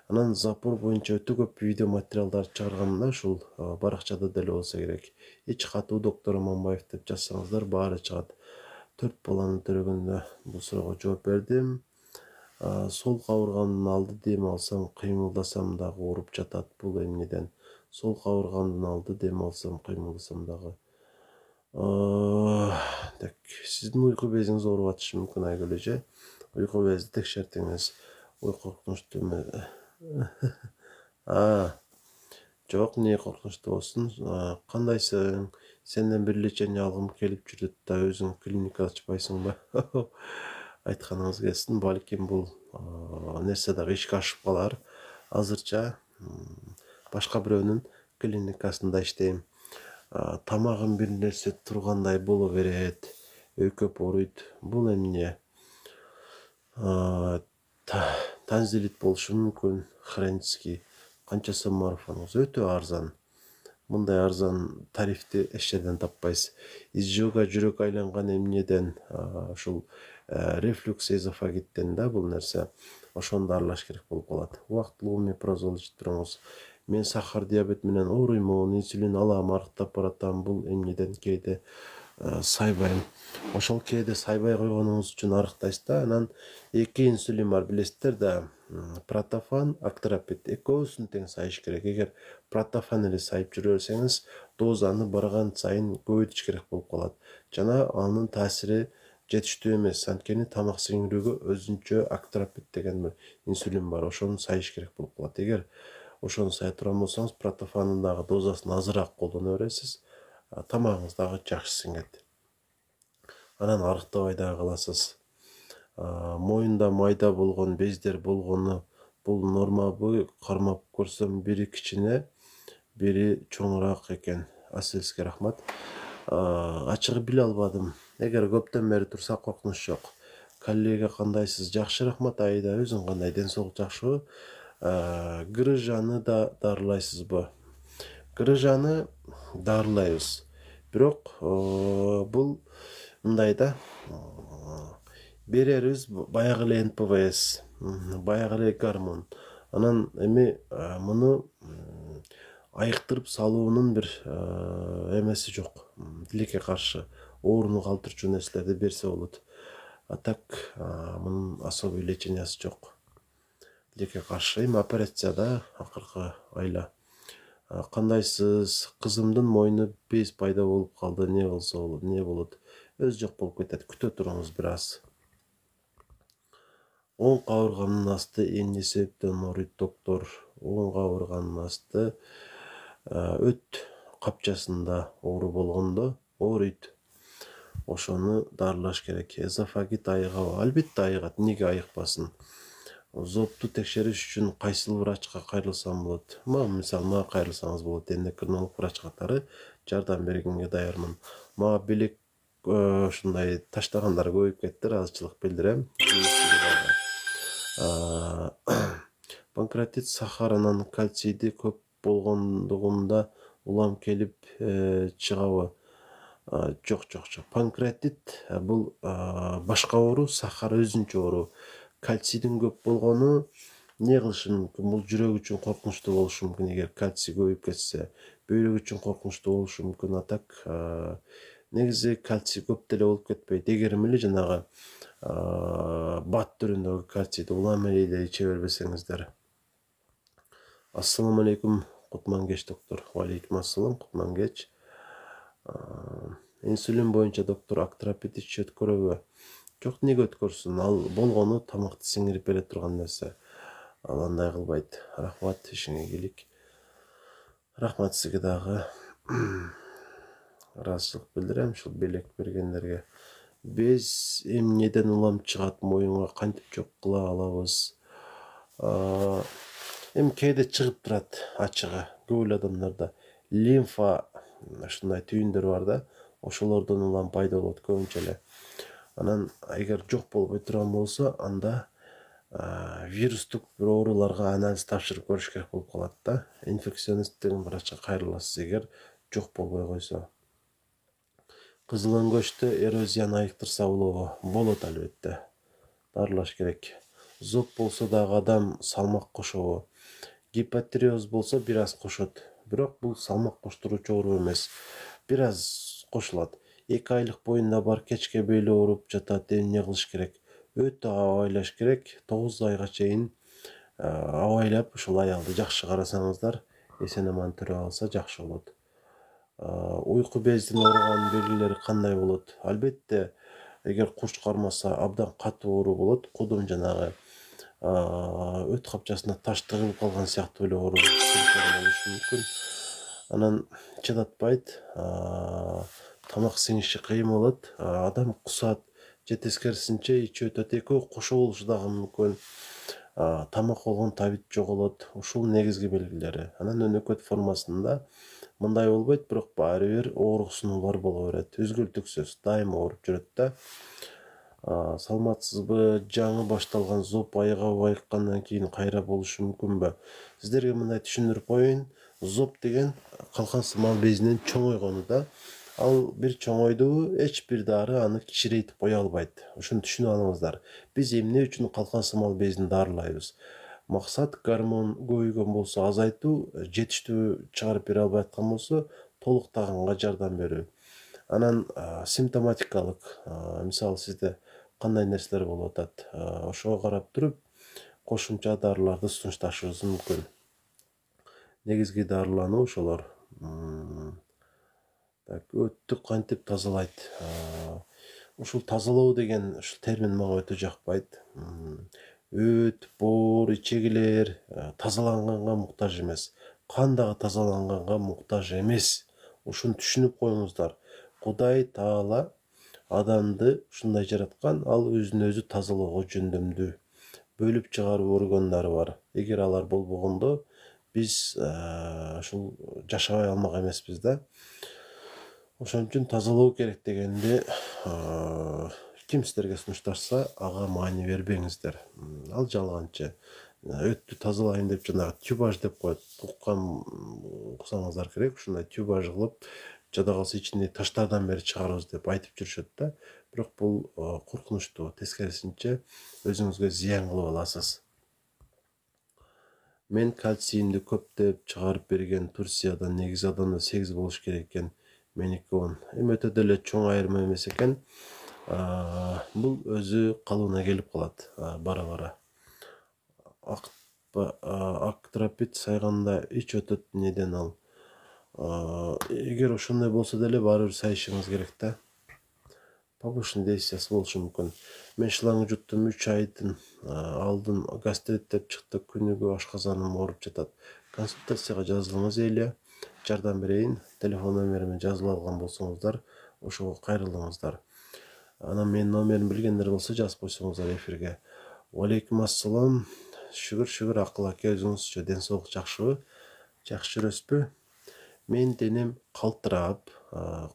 Анан запор боюнча өтө көп видео материалдар чыгаргам, ушул баракчада деле болсо керек. Эч катуу доктор Аманбаев деп жазсаңыздар баары чыгат. 4 баланы төрөгөндө бул суроого жооп бердим. Сол кабырганын алды дем алсам, кыймылдасам дагы ооруп жатат. Бул эмнеден? Сол кабырганын алды дем алсам, кыймылдасам дагы. Так, сиздин уйку безиңиз ооруп атышы мүмкүн Айгүл эже. Уйку безди текшертиңиз. Ой, коркунучтуу эме. Жок, не коркунучтуу болсун. Кандайсың? Сенден бир лечение алгым келип жүрүт да, өзүң клиника ачпайсыңбы? Айтканыңыз келсин, балким бул нерсе дагы ишке ашып калар. Азырча башка бирөөнүн клиникасында иштейм. Тамагым бир нерсе тургандай боло берет. Өйкөп ооруйт. Бул эмне? Танзилит болушу мүмкүн. Хронический. Канча сом марафонуңуз? Өтө арзан. Мындай арзан тарифти эч жерден таппайсыз. Изжога жүрөк айланган эмнеден? Ушул рефлюкс эзофагиттен да бул нерсе. Ошону дарылаш керек болуп калат. Убактылуу мепрозол ичип туруңуз. Мен сахар диабет менен ооруймун, инсулин алам, арыктап баратам. Бул эмнеден? Кээде сайбайм. Ошол кээде сайбай койгонуңуз үчүн арыктайсыз да. Анан 2 инсулин бар, билесиздер да. Протофан, Актрапид. Экөөсүн тең сайыш керек. Эгер протофан эле сайып жүрө берсеңиз, дозаны барган сайын көбөйтүш керек болуп калат. Жана анын таасири жетиштүү эмес. Анткени тамак сиңирүүгө өзүнчө Актрапид деген бир инсулин бар. Ошону сайыш керек болуп калат. Эгер ошону сая турган болсоңуз, протофанын дагы дозасын азыраак колдоно бересиз. Тамагыңыз дагы жакшы сиңет. Анан арыктабай дагы каласыз. Моюнда майда болгон бездер болгону бул нормабы? Кармап көрсөм, бири кичине, бири чоңураак экен. Асельске рахмат. Ачыгы биле албадым. Эгер көптөн бери турса, коркунуч жок. Коллега кандайсыз? Жакшы рахмат. Айда өзүң кандай? Ден соолук жакшыбы? Грыжаны да дарылайсызбы? Грыжаны дарылайбыз. Бирок бул мындай да, берерибиз баягы эле НПВС, баягы эле гормон. Анан эми муну айыктырып салуунун бир эмеси жок. Тилекке каршы ооруну калтырчу нерселерди берсе болот. А так мунун особый лечениясы жок. Тилекке каршы эми операцияда акыркы айла. Кандайсыз? Кызымдын мойну без пайда болуп калды. Не кылса болот? Не болот? Өз жок болуп кетет. Күтө туруңуз бир аз. Оң кабырганын асты эмне себептен ооруйт доктор? Оң кабырганын асты өт капчасында оору болгондо ооруйт. Ошону дарылаш керек. Эзофагит айыгабы? Албетте айыгат. Неге айыкпасын? Зопту текшериш үчүн кайсыл врачка кайрылсам болот? Мага кайрылсаңыз болот. Эндокринолог врач катары жардам бергенге даярмын. Мага белек ушундай таштагандар көбөйүп кетти, ыраазычылык билдирем. Панкреатит сахарынан кальцийди көп болгондугунда улам келип чыгабы? Жок. Панкреатит бул башка оору, сахар өзүнчө оору. Кальцийдин көп болгону эмне кылышы мүмкүн? Бул жүрөк үчүн коркунучтуу болушу мүмкүн. Эгер кальций көбөйүп кетсе, бөйрөк үчүн коркунучтуу болушу мүмкүн. А так негизи кальций көп деле болуп кетпейт. Эгер эле жанагы бат түрүндөгү кальцийди улам эле иче бербесеңиздер. Ассаламу алейкум, кутман кеч доктор. Алейкум ассалам, кутман кеч. Инсулин боюнча доктор актропит ич өткөрөбү? Жок, эмнеге өткөрсүн? Ал болгону тамакты сиңирип бере турган нерсе. Ал андай кылбайт. Рахмат, ишиңе ийгилик. Рахмат сизге дагы. Ыраазычылык билдирем ушул белек бергендерге. Без эмнеден улам чыгат, моюнга кантип жок кыла алабыз? Кээде чыгып турат ачыгы. Көп эле адамдарда лимфа ушундай түйүндөр бар да, ошолордон улам пайда болот көбүнчө эле. Анан эгер жок болбой турган болсо, анда вирустук бир ооруларга анализ тапшырып көрүш керек болуп калат да. Инфекционист деген врачка кайрыласыз эгер жок болбой койсо. Кызыл өңгөчтө эрозияны айыктырса болобу? Болот албетте. Дарылаш керек. Зоб болсо дагы адам салмак кошобу? Гипотиреоз болсо бир аз кошот. Бирок бул салмак коштуруучу оору эмес. Бир аз кошулат. 2 айлык боюнда бар кечке бели ооруп жатат. Эмне кылыш керек? Өтө абайлаш керек. 9 айга чейин абайлап ушул аялды жакшы карасаңыздар, эсен аман төрө алса жакшы болот. Уйку безинин ооруганын белгилери кандай болот? Албетте, эгер курч кармаса абдан катуу оору болот. Кудум жанагы өт капчасына таш тыгылып калган сыяктуу эле оору болушу мүмкүн. Анан чыдатпайт, тамак сиңиши кыйын болот, адам кусат, же тескерисинче ичи өтөт, экөө кошо болушу дагы мүмкүн. Тамак болгон табит жоголот. Ушул негизги белгилери. Анан өнөкөт формасында мындай болбойт, бирок баары бир ооруксунуулар боло берет. Үзгүлтүксүз дайыма ооруп жүрөт да. Саламатсызбы? Жаңы башталган зоб айыга айыккандан кийин кайра болушу мүмкүнбү? Сиздерге мындай түшүндүрүп коеюн. Зоб деген калкан сымал безинен чоңойгону да. Ал бир чоңойду, эч бир дары аны кичирейтип кое албайт. Ошону түшүнүп алыңыздар. Биз эмне үчүн калкан сымал безин дарылайбыз? Максат гормон көбөйгөн болсо азайтуу, жетиштүү чыгарып бере албай аткан болсо толуктаганга жардам берүү. Анан симптоматикалык, мисалы сизде кандай нерселер болуп атат, ошого карап туруп кошумча дарыларды сунушташыбыз мүмкүн. Негизги дарылануу ошолор. Өттү кантип тазалайт? Ушул тазалоо деген ушул термин мага өтө жакпайт. Өт, боор, ичегилер тазаланганга муктаж эмес. Кан дагы тазаланганга муктаж эмес. Ушуну түшүнүп коюңуздар. Кудай Таала адамды ушундай жараткан, ал өзүн өзү тазалоого жөндөмдүү. Бөлүп чыгаруу органдары бар. Эгер алар болбогондо биз ушул жашабай алмак эмеспиз да. Ошон үчүн тазалоо керек дегенди ким сиздерге сунушташса, ага маани бербеңиздер. Ал жалганчы. Өттү тазалайын деп жанагы тюбаж деп коет. Уксаңыздар керек, ушундай тюбаж кылып, жада калса ичинде таштардан бери чыгарабыз деп айтып жүрүшөт да. Бирок бул коркунучтуу. Тескерисинче өзүңүзгө зыян кылып аласыз. Мен кальцийимди көптөп чыгарып берген Турциядан негизи адамда 8 болуш керек экен. Меники 10. Өтө деле чоң айырма эмес экен. Бул өзү калыбына келип калат бара-бара. Актропит сайганда ич өтөт, неден ал? Эгер ошондой болсо деле баары бир сайышыңыз керек да. Повышенный действиясы болушу мүмкүн. Мен шланг жуттум 3 айдын алдын гастрит деп чыкты, күнүгө ашказаным ооруп жатат. Консультацияга жазылыңыз эле, жардам берейин. Телефон номериме жазып алган болсоңуздар, ошого кайрылыңыздар. Анан менин номеримди билгендер болсо жазып койсоңуздар эфирге. Алейкум ассалам. Шүгүр акыл аке, өзүңүзчө ден соолук жакшыбы? Жакшы жүрөсүзбү? Мен денем калтырап,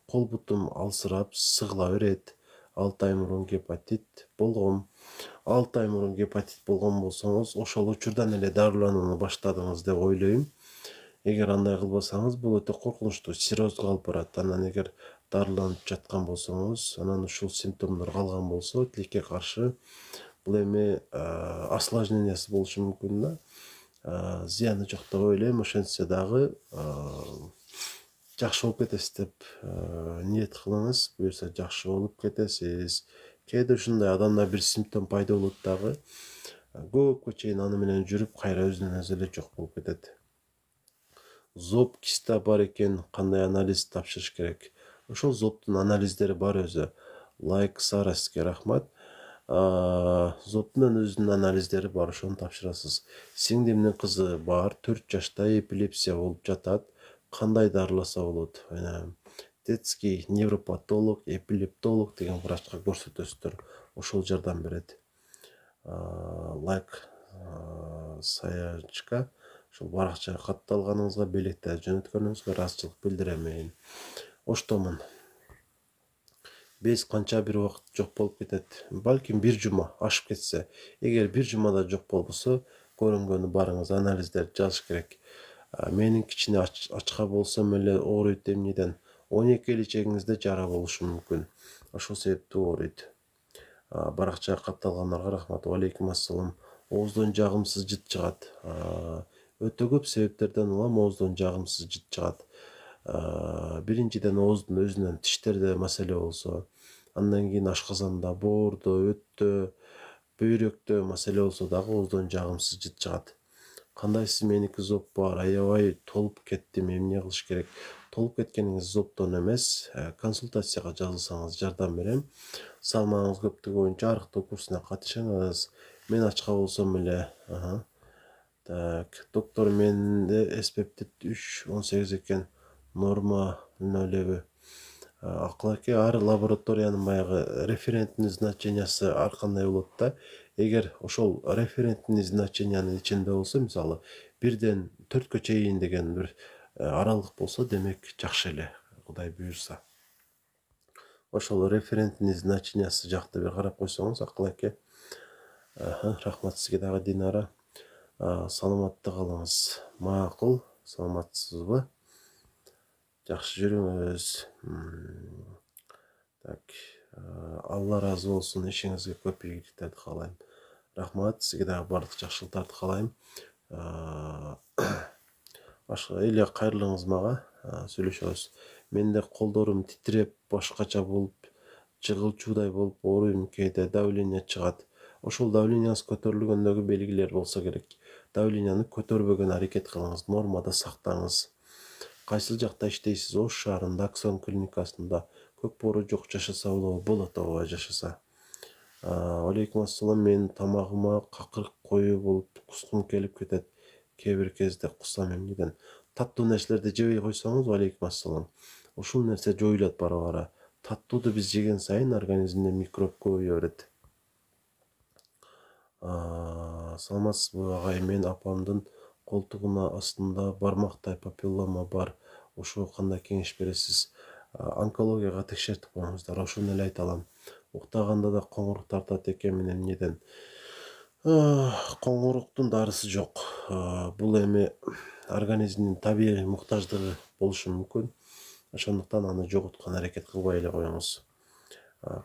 кол бутум алсырап, сыгыла берет. 6 ай мурун гепатит болгом. 6 ай мурун гепатит болгон болсоңуз, ошол учурдан эле дарыланууну баштадыңыз деп ойлойм. Эгер андай кылбасаңыз, бул өтө коркунучтуу, циррозго алып барат. Анан эгер дарыланып жаткан болсоңуз, анан ушул симптомдор калган болсо, тилекке каршы бул эми осложнениясы болушу мүмкүн да. Зыяны жок деп ойлойм. Ошентсе дагы жакшы болуп кетесиз деп ниет кылыңыз. Буюрса жакшы болуп кетесиз. Кээде ушундай адамда бир симптом пайда болот дагы. Көпкө чейин аны менен жүрүп, кайра өзүнөн өзү эле жок болуп кетет. Зоб киста бар экен, кандай анализ тапшырыш керек? Ошол зобтун анализдери бар өзү. Лайк Сара, сизге рахмат. Зобтун өзүнүн анализдери бар, ошону тапшырасыз. Сиңдимдин кызы бар, 4 жашта, эпилепсия болуп жатат. Кандай дарыласа болот? Детский невропатолог, эпилептолог деген врачка көрсөтөсүздөр. Ошол жардам берет. Лайк Саячка, ошол баракчага катталганыңызга, белектерди жөнөткөнүңүзгө ыраазычылык билдирем. Оштомун. Без канча бир убакыт жок болуп кетет. Балким 1 жума ашып кетсе. Эгер 1 жумада жок болбосо, көрүнгөнү барыңыз, анализдерди жазыш керек. Менин кичине ачка болсом эле ооруйт эмнеден. 12 иличегиңизде жара болушу мүмкүн. Ошол себептүү ооруйт. Баракчага катталгандарга рахмат. Алейкум ассалам. Ооздон жагымсыз жыт чыгат. Өтө көп себептерден улам ооздон жагымсыз жыт чыгат. Биринчиден ооздун өзүнөн тиштерде маселе болсо, андан кийин ашказанда, боордо, өттө, бөйрөктө маселе болсо дагы ооздон жагымсыз жыт чыгат. Кандайсыз, меники зоб бар, аябай толуп кеттим, эмне кылыш керек? Толуп кеткениңиз зобтон эмес, консультацияга жазылсаңыз жардам берем. Салмагыңыз көптүгү боюнча арыктоо курсуна катышыңыз. Мен ачка болсом эле, доктор, менде S-пептид 3-18 экен, норма нөлөбү. Акыл аке, ар лабораториянын баягы референтный значениясы ар кандай болот да. Эгер ошол референтный значениянын ичинде болсо, мисалы 1ден 4кө чейин деген бир аралык болсо, демек жакшы эле, Кудай буйрса. Ошол референтный значениясы жакты бир карап койсоңуз, акыл аке. Рахмат сизге дагы, Динара. Саламатты калыңыз. Макул, саламатсызбы? Жакшы жүрүңүз. Так, Алла разы болсун, ишиңизге көп ийгиликтерди каалайм. Рахмат, сизге дагы бардык жакшылыктарды каалайм. Эле кайрылыңыз мага, сүйлөшөбүз. Менде колдорум титиреп, башкача болуп, жыгылчуудай болуп ооруйм, кээде давление чыгат. Ошол давленияңыз көтөрүлгөндөгү белгилер болсо керек. Давленияны көтөрбөгөн аракет кылыңыз, нормада сактаңыз. Кайсыл жакта иштейсиз? Ош шаарында, Аксон клиникасында. Көк боору жок жашаса болобу? Болот ооба, жашаса. Алейкум ассалам. Мен тамагыма какырык коюу болуп, кускум келип кетет. Кээ бир кезде кусам эмнеден. Таттуу нерселерди жебей койсоңуз, алейкум ассалам, ушул нерсе жоюлат бара-бара. Таттууду биз жеген сайын организмде микроб көбөйө берет. Саламатсызбы агай? Мен апамдын колтугуна астында бармактай папиллома бар. Ошого кандай кеңеш бересиз? Онкологияга текшертип коюңуздар. Ошону эле айта алам. Уктаганда да коңурук тартат экен, мен эмнеден? Коңуруктун дарысы жок. Бул эми организмдин табигый муктаждыгы болушу мүмкүн. Ошондуктан аны жоготкон аракет кылбай эле коюңуз.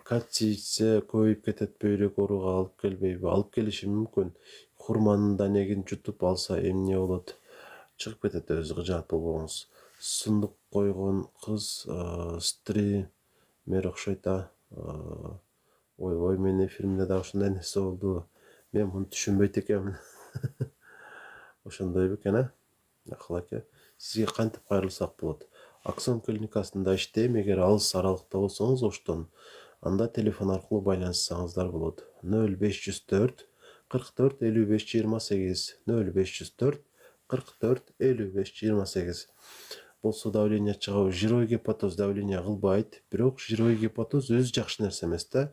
Кальций ичсе көбөйүп кетет, бөйрөк ооруга алып келбейби? Алып келиши мүмкүн. Хурманын данегин жутуп алса эмне болот? Чыгып кетет өзү, кыжаат болбоңуз. Сундук койгон кыз стример окшойт. Ой, менин эфиримде да ушундай нерсе болду. Мен муну түшүнбөйт экенмин. Ошондой бекен, акыл аке. Сизге кантип кайрылсак болот? Аксон клиникасында иштейм. Эгер алыс аралыкта болсоңуз, Оштон, анда телефон аркылуу байланышсаңыздар болот. 0504 44 55 28, 0504 44 55 28. Болсо давление чыгабы? Жирой гепатоз давление кылбайт, бирок жирой гепатоз өзү жакшы нерсе эмес да.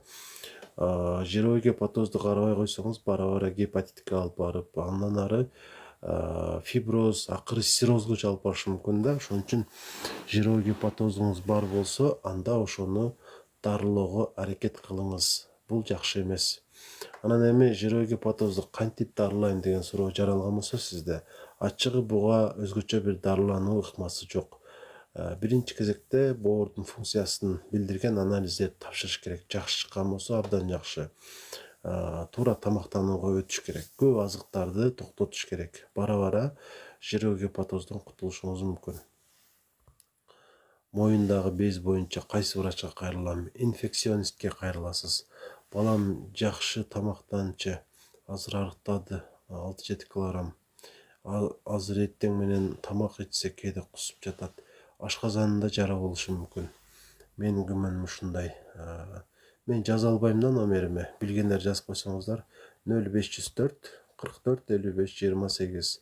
Жировой гепатозду карабай койсоңуз бара гепатитке алып барып, андан ары фиброз, акыры циррозго алып барышы мүмкүн да. Ошон үчүн жировой гепатозуңуз бар болсо, анда ошону дарылоого аракет кылыңыз. Бул жакшы эмес. Анан эми жировой гепатозду кантип дарылайм деген суроо жаралган болсо сизде, ачыгы буга өзгөчө бир дарылануу ыкмасы жок. Биринчи кезекте боордун функциясын билдирген анализдерди тапшырыш керек. Жакшы чыккан болсо абдан жакшы. Туура тамактанууга өтүш керек. Көп азыктарды токтотуш керек. Бара жировой гепатоздон кутулушуңуз мүмкүн. Моюндагы без боюнча кайсы врачка кайрылам? Инфекционистке кайрыласыз. Балам жакшы тамактанчы, азыр арыктады, 6-7 килограмм. Азыр эртең менен тамак ичсе кээде кусуп жатат. Ашказанында жара болушу мүмкүн. Менин күмөнүм ушундай. Мен жаза албайм да номериме. Билгендер жазып койсоңуздар 0504 44 55 28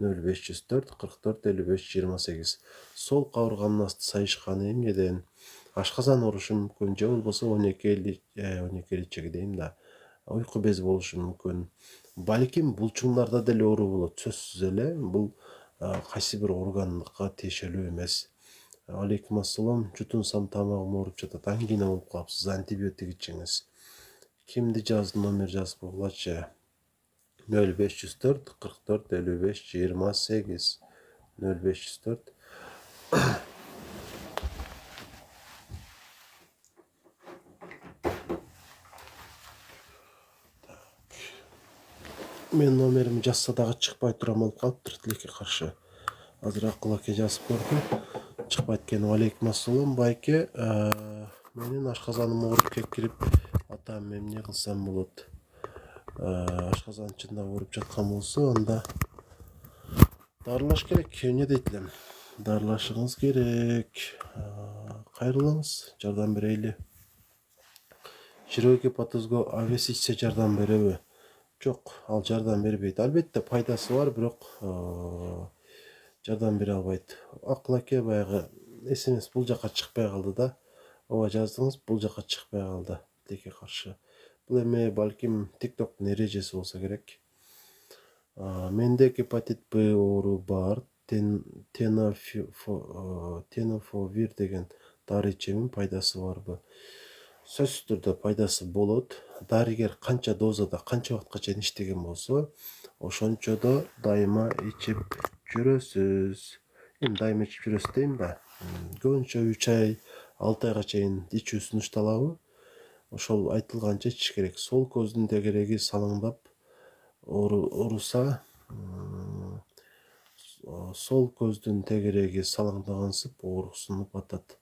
0504 44 55 28. Сол кабырганын асты сайышканы эмнеден? Ашказан оорушу мүмкүн, же болбосо 12 ичеги дейм да. Уйку бези болушу мүмкүн. Балким булчуңдарда деле оору болот. Сөзсүз эле бул кайсы бир органга тиешелүү эмес. Алейкум ассалам. Жутунсам тамагым ооруп жатат. Ангина болуп калыпсыз. Антибиотик ичиңиз. Кимди жазды, номер жазып койгулачы. 0504 44 55 28 0504. Мен номерimi жазса дагы чыкпай турам болуп калыптыр, тилекке каршы. Азыр Акыл аке жазып көрдүм. Чыкпайт экен. Алейкум ассалам байке. Менин ашказаным ооруп кирип атам эмне кылсам болот? Ашказан чында ооруп жаткан болсо, анда дарылаш керек. Эмне дейт элем? Дарылашыңыз керек. Кайрылыңыз, жардам берейли. Жировой гепатозго авес ичсе жардам береби? Жок, ал жардам бербейт. Албетте пайдасы бар, бирок жардам бере албайт. Акыл аке баягы СМС бул жака чыкпай калды да. Ооба жаздыңыз, бул жака чыкпай калды. Тилекке каршы. Бул эми балким TikToктун эрежеси болсо керек. Менде гепатит Б оору бар. Тенофовир деген дары ичемин, пайдасы барбы? Сөзсүз түрдө пайдасы болот. Дарыгер канча дозада, канча убакытка чейин иштеген болсо, ошончодо дайыма ичип жүрөсүз. Эми дайыма ичип жүрөсүз дейм да. Көбүнчө 3 ай, 6 айга чейин ичүү сунушталабы? Ошол айтылганча ичиш керек. Сол көздүн тегереги салаңдап ооруса, сол көздүн тегереги салаңдагансып ооруксунуп атат.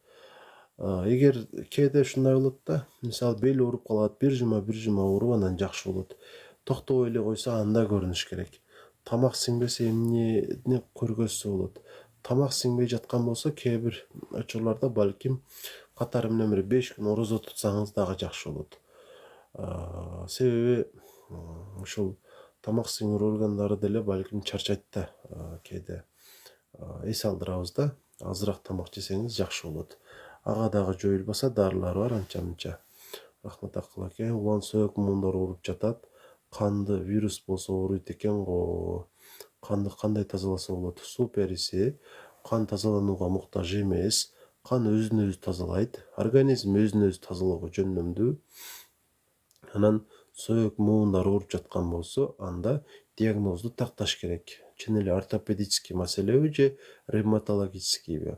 Эгер кээде ушундай болот да, мисалы бел ооруп калат, бир жума ооруп анан жакшы болот. Токтобой эле койсо анда көрүнүш керек. Тамак сиңбесе эмнени көргөзсө болот? Тамак сиңбей жаткан болсо, кээ бир учурларда балким катары менен бир 5 күн орозо тутсаңыз дагы жакшы болот. Себеби ушул тамак сиңир органдары деле балким чарчайт да кээде. Эс алдырабыз да, азыраак тамак жесеңиз жакшы болот. Ага дагы жоюлбаса дарылар бар анча-мынча. Рахмат Акыл аке. Улан сөөк муундар ооруп жатат. Канды вирус болсо ооруйт экен го. Канды кандай тазаласа болот? Суу периси кан тазаланууга муктаж эмес. Кан өзүн өзү тазалайт. Организм өзүн өзү тазалоого жөндөмдүү. Анан сөөк муундар ооруп жаткан болсо, анда диагнозду такташ керек. Чын эле ортопедический маселеби же ревматологическийби?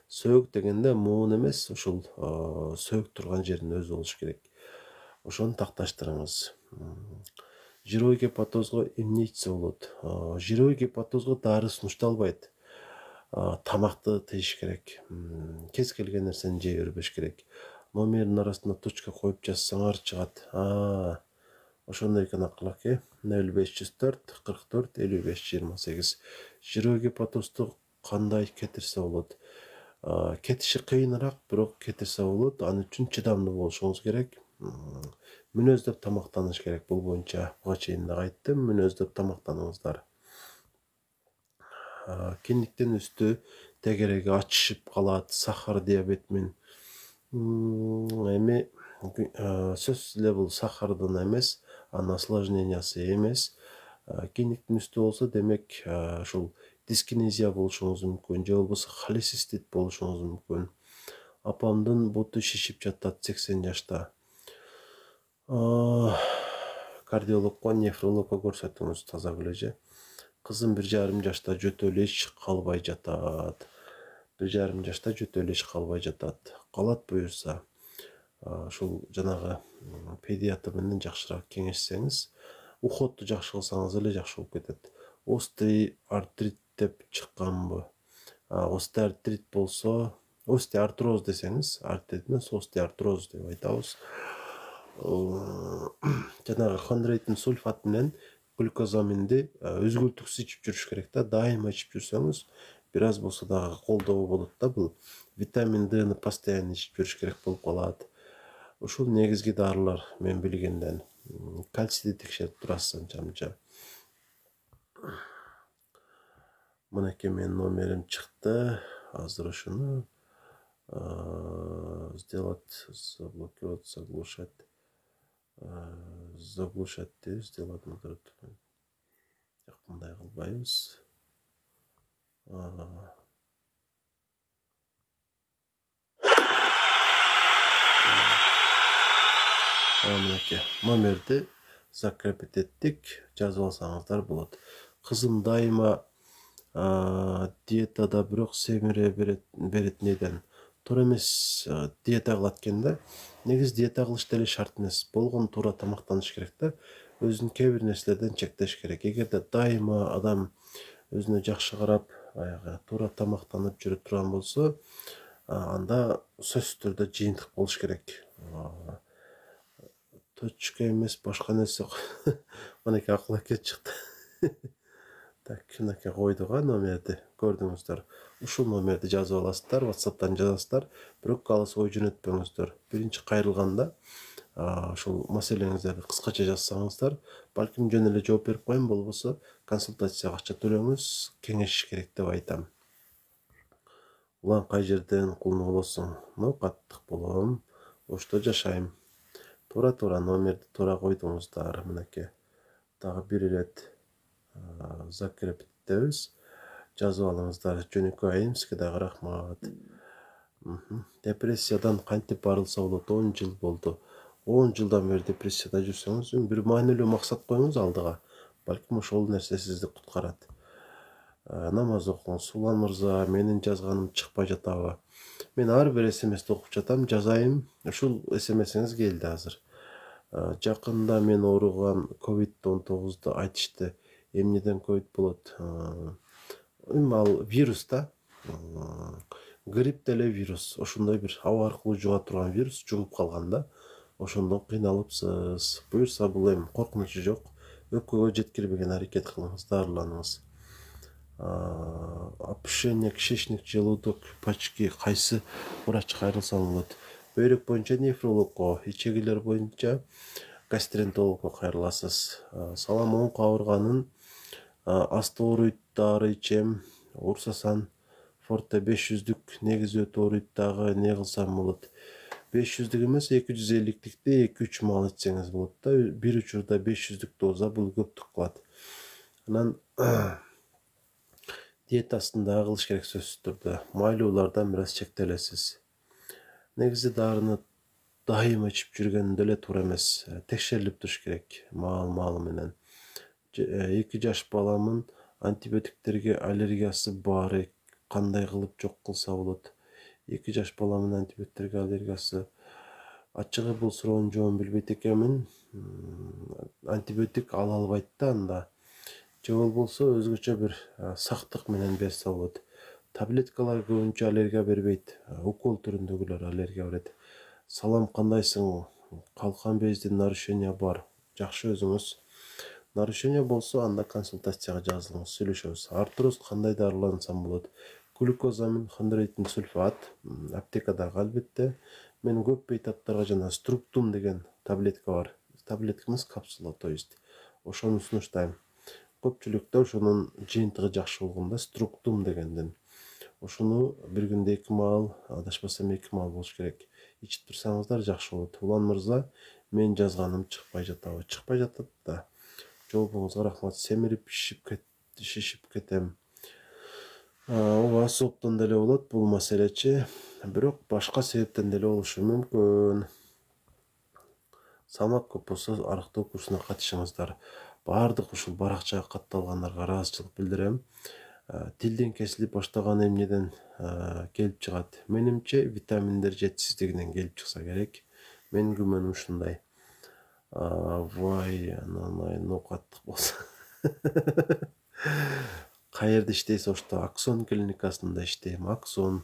Сөөк дегенде муун эмес, ушул сөөк турган жердин өзү болуш керек. Ошону такташтырыңыз. Жировой гепатозго эмне ичсе болот? Жировой гепатозго дары сунушталбайт. Тамакты тыйыш керек. Кез келген нерсени жей бербеш керек. Номердин арасына точка коюп жазсаңар чыгат. Ошондой экен Акыл аке. 0504 44 55 28. Жировой гепатозду кандай кетирсе болот? Кетиши кыйыныраак, бирок кетирсе болот. Ал үчүн чыдамдуу болушуңуз керек. Мүнөздөп тамактаныш керек. Бул боюнча буга чейин дагы айттым. Мүнөздөп тамактаныңыздар. Киндиктин үстү тегереги ачышып калат, сахар диабетмин. Эми сөзсүз эле бул сахардан эмес, анын осложнениясы эмес. Киниктин үстү болсо, демек ушул дискинезия болушуңуз мүмкүн, же болбосо холецистит болушуңуз мүмкүн. Апамдын буту шишип жатат 80 жашта. Кардиологко, нефрологко көрсөтүңүз, таза күлөжө. Кызым 1,5 жашта жөтөлү эч калбай жатат. 1,5 жашта жөтөлү эч калбай жатат. Калат буюрса, ушул жанагы педиатр менен жакшыраак кеңешсеңиз, уходду жакшы кылсаңыз эле жакшы болуп кетет. Остеоартрит деп чыкканбы? Остеоартрит болсо, остеоартроз десеңиз, артрит эмес, остеоартроз деп айтабыз. Жанагы хондроитин сульфат менен глюкозаминди өзгөлтүксүз ичип жүрүш керек да. Дайыма ичип жүрсөңүз, бир аз болсо дагы колдоо болот да. Бул витамин Д'ны постоянно ичип жүрүш керек болуп калат. Ушул негизги дарылар мен билгенден. Кальцийди текшерип турасыз анча-мынча. Мынакей менин номерим чыкты. Азыр ушуну сделать, заблокировать, заглушать. Заглушать деп сделать. Жок, мындай кылбайбыз. Мынакей номерди закрепить еттик, жазып алсаңыздар болот. Кызым дайыма диетада, бирок семире берет неден. Туура эмес диета кылат экен да. Негизи диета кылыш деле шарт эмес. Болгон туура тамактаныш керек да. Өзүн кээ бир нерселерден чектеш керек. Эгерде дайыма адам өзүнө жакшы карап, туура тамактанып жүрө турган болсо, анда сөзсүз түрдө жыйынтык болуш керек. Точка эмес, башка нерсе. Мынакей акыл эке чыкты. Так, мынакей койдук номерди, көрдүңүздөр. Ушул номерди жазып аласыздар, WhatsApp'тан жазасыздар. Бирок калыс ой жөнөтпөңүздөр. Биринчи кайрылганда ушул маселеңиздерди кыскача жазсаңыздар, балким жөн эле жооп берип коем, болбосо консультацияга акча төлөңүз, кеңешиш керек деп айтам. Улан кай жерден кулунук болосуң? Каттык болом. Ошто жашайм. Туура номерди туура койдуңуздар. Мынакей дагы бир ирет закрептебиз. Жазып алыңыздар. Жөнөкөй айым, сизге дагы рахмат. Депрессиядан кантип арылса болот? 10 жыл болду. 10 жылдан бери депрессияда жүрсөңүз, бир маанилүү максат коюңуз алдыга. Балким ошол нерсе сизди куткарат. Намаз окуңуз. Улан мырза, менин жазганым чыкпай жатабы? Мен ар бир СМСти окуп жатам, жазайым. Ушул СМСиңиз келди азыр. Жакында мен ооруган COVID-19 айтышты. Эмнеден ковид болот? Ал вирус да. Грипп деле вирус. Ошондой бир аба аркылуу жуга турган вирус жугуп калган да. Ошондон кыйналыпсыз. Буюрса бул эми коркунучу жок. Өкпөгө жеткирбеген аракет кылыңыз, дарыланыңыз. Опушение, кишечник, желудок, почки кайсы врачка кайрылсам болот? Бөйрөк боюнча нефрологко, ичегилер боюнча гастроэнтерологко кайрыласыз. Салам, оңко ауырганын асты ооруйт, дары ичем, урсасан форте 500-дүк негизи өтө ооруйт дагы, эмне кылсам болот? 500-дүк эмес, 250-ликтикти 2-3 маал ичсеңиз болот да. Бир учурда 500-дүк доза бул көптүк кылат. Анан диетасын да кылыш керек сөзсүз түрдө. Майлуулардан бир аз чектелесиз. Негизи дарыны дайыма ичип жүргөн деле туура эмес. Текшерилип туруш керек маал менен. 2 жаш баламын антибиотиктерге аллергиясы бар. Кандай кылып жок кылса болот? 2 жаш баламын антибиотиктерге аллергиясы. Ачыгы бул суроонун жообун билбейт экенмин. Антибиотик ала албайт да анда. Же болбосо өзгөчө бир сактык менен берсе болот. Таблеткалар көбүнчө аллергия бербейт. Укол түрүндөгүлөр аллергия берет. Салам, кандайсың? Калкан бездин нарушение бар. Жакшы, өзүңүз? Нарушение болсо, анда консультацияга жазылыңыз, сүйлөшөбүз. Артроз кандай дарылансам болот? Глюкозамин, хондроитин сульфат, аптекадагы албетте. Мен көп бейтаптарга жана структум деген таблетка бар. Таблетка эмес, капсула, то есть. Ошону сунуштайм. Көпчүлүктө ошонун жыйынтыгы жакшы болгондо структум дегенден. Ошону бир күндө 2 маал, адашпасам 2 маал болуш керек. ичип турсаңыздар жакшы болот. Улан мырза, мен жазганым чыкпай жатабы? Чыкпай жатат да. Жообуңузга рахмат. Семирип шишип кетем. Ооба, сооптон деле болот бул маселечи, бирок башка себептен деле болушу мүмкүн. Салмак көп болсо арыктоо курсуна катышыңыздар. Баардык ушул баракчага катталгандарга ыраазычылык билдирем. Тилден кесилип баштаган эмнеден келип чыгат? Менимче витаминдер жетишсиздигинен келип чыкса керек. Менин күмөнүм ушундай. Вай, анан ноокаттык болсо. Каерде иштейсиз? Ошто Аксон клиникасында иштейм. Аксон.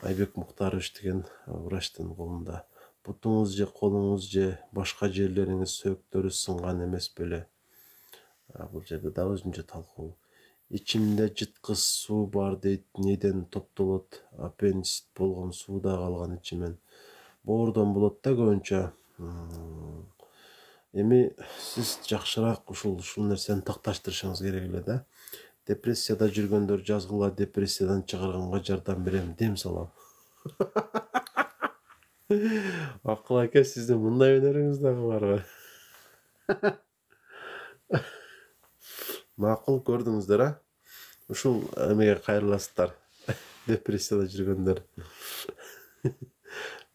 Айбек Муктарович деген врачтын колунда. Бутуңуз же колуңуз же башка жерлериңиз сөөктөрү сынган эмес беле? Бул жерде да өзүнчө талкуу. Ичимде жыткыс суу бар дейт. Неден топтолот? Аппендицит болгон сууда калган ичимен. Боордон болот да көбүнчө. Эми сиз жакшыраак ушул нерсени такташтырышыңыз керек эле да. Депрессияда жүргөндөр жазгыла, депрессиядан чыгарганга жардам берем, дем салам. Акыл аке, сиздин мындай өнөрүңүз дагы барбы? Макул көрдүңүздөр, Ушул эмеге кайрыласыздар. Депрессияда жүргөндөр.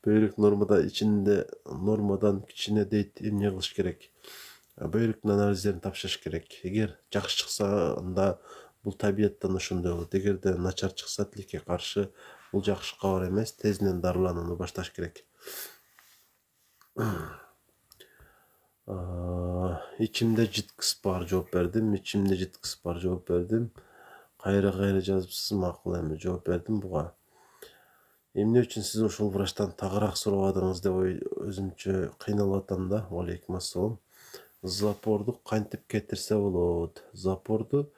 Бөйрөк нормадан кичине дейт, эмне кылыш керек? Бөйрөктүн анализдерин тапшырыш керек. Эгер жакшы чыкса, анда бул табияттан ошондой болот. Эгерде начар чыкса, тилекке каршы, бул жакшы кабар эмес, тезинен дарыланууну башташ керек. Ичимде жыткыс бар, жооп бердим. Кайра жазыпсыз, макул эми жооп бердим буга. Эмне үчүн сиз ошол врачтан тагыраак сурабадыңыз деп өзүмчө кыйналып атам да. Алейкум ассалам. Запорду кантип кетирсе болот? Запорду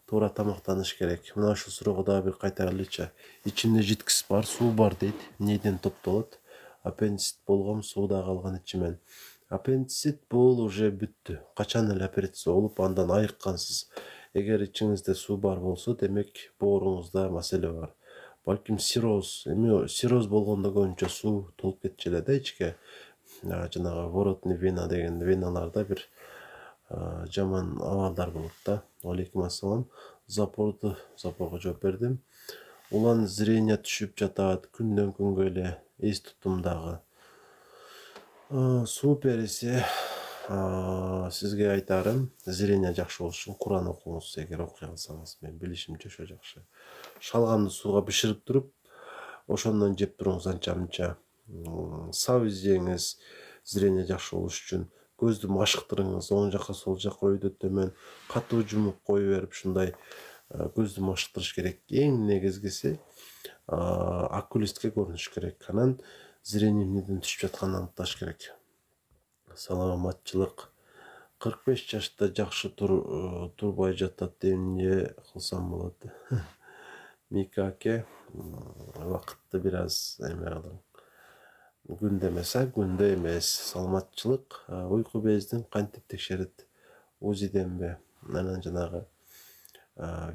туура тамактаныш керек. Мына ушул суроого дагы бир кайтайлычы. Ичимде жыткыс бар, суу бар дейт. Неден топтолот? Аппендицит болгон, сууда калган ичимен. Аппендицит бул уже бүттү. Качан эле операция болуп, андан айыккансыз. Эгер ичиңизде суу бар болсо, демек бооруңузда маселе бар. Балким сироз. Эми сироз болгондо көбүнчө суу толуп кетчү эле да ичке. Жанагы воротный вена деген веналарда бир жаман абалдар болот да. Алейкум ассалам. Запорго жооп бердим. Улан зрение түшүп жатат, күндөн күнгө эле эс тутумдагы. Суу периси, сизге айтарым, зрение жакшы болуш үчүн Куран окуңуз. Эгер окуй алсаңыз, мен билишимче ошо жакшы. Шалганды сууга бышырып туруп, ошондон жеп туруңуз анча-мынча. Сабыз жеңиз, зрение жакшы болуш үчүн. Көздү машыктырыңыз, оң жакка, сол жакка, өйдө төмөн, катуу жумуп кое берип, ушундай көздү машыктырыш керек. Эң негизгиси окулистке көрүнүш керек. Анан зрение эмнеден түшүп жатканын аныкташ керек. Саламатчылык. 45 жашта жакшы турбай жатат, эмне кылсам болот? Мика аке, вакытты бир аз эме кылың. Күндө эмес, саламатчылык, уйку бездин кантип текшерет? УЗИденби? Анан жанагы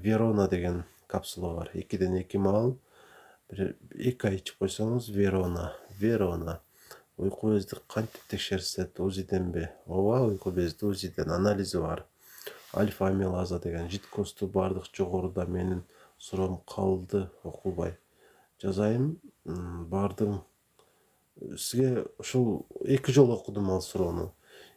Верона деген капсула бар. 2-2 маал, 2 ай ичип койсоңуз, Верона. Уйку безди кантип текшерсет? УЗИденби? Ооба, уйку безди УЗИден анализи бар. Альфа амилаза деген житкосту бардык жогоруда. Менин суроом калды, окулбай. Жазайын, бардым. Сизге ушул 2 жолу окудум ал суроону.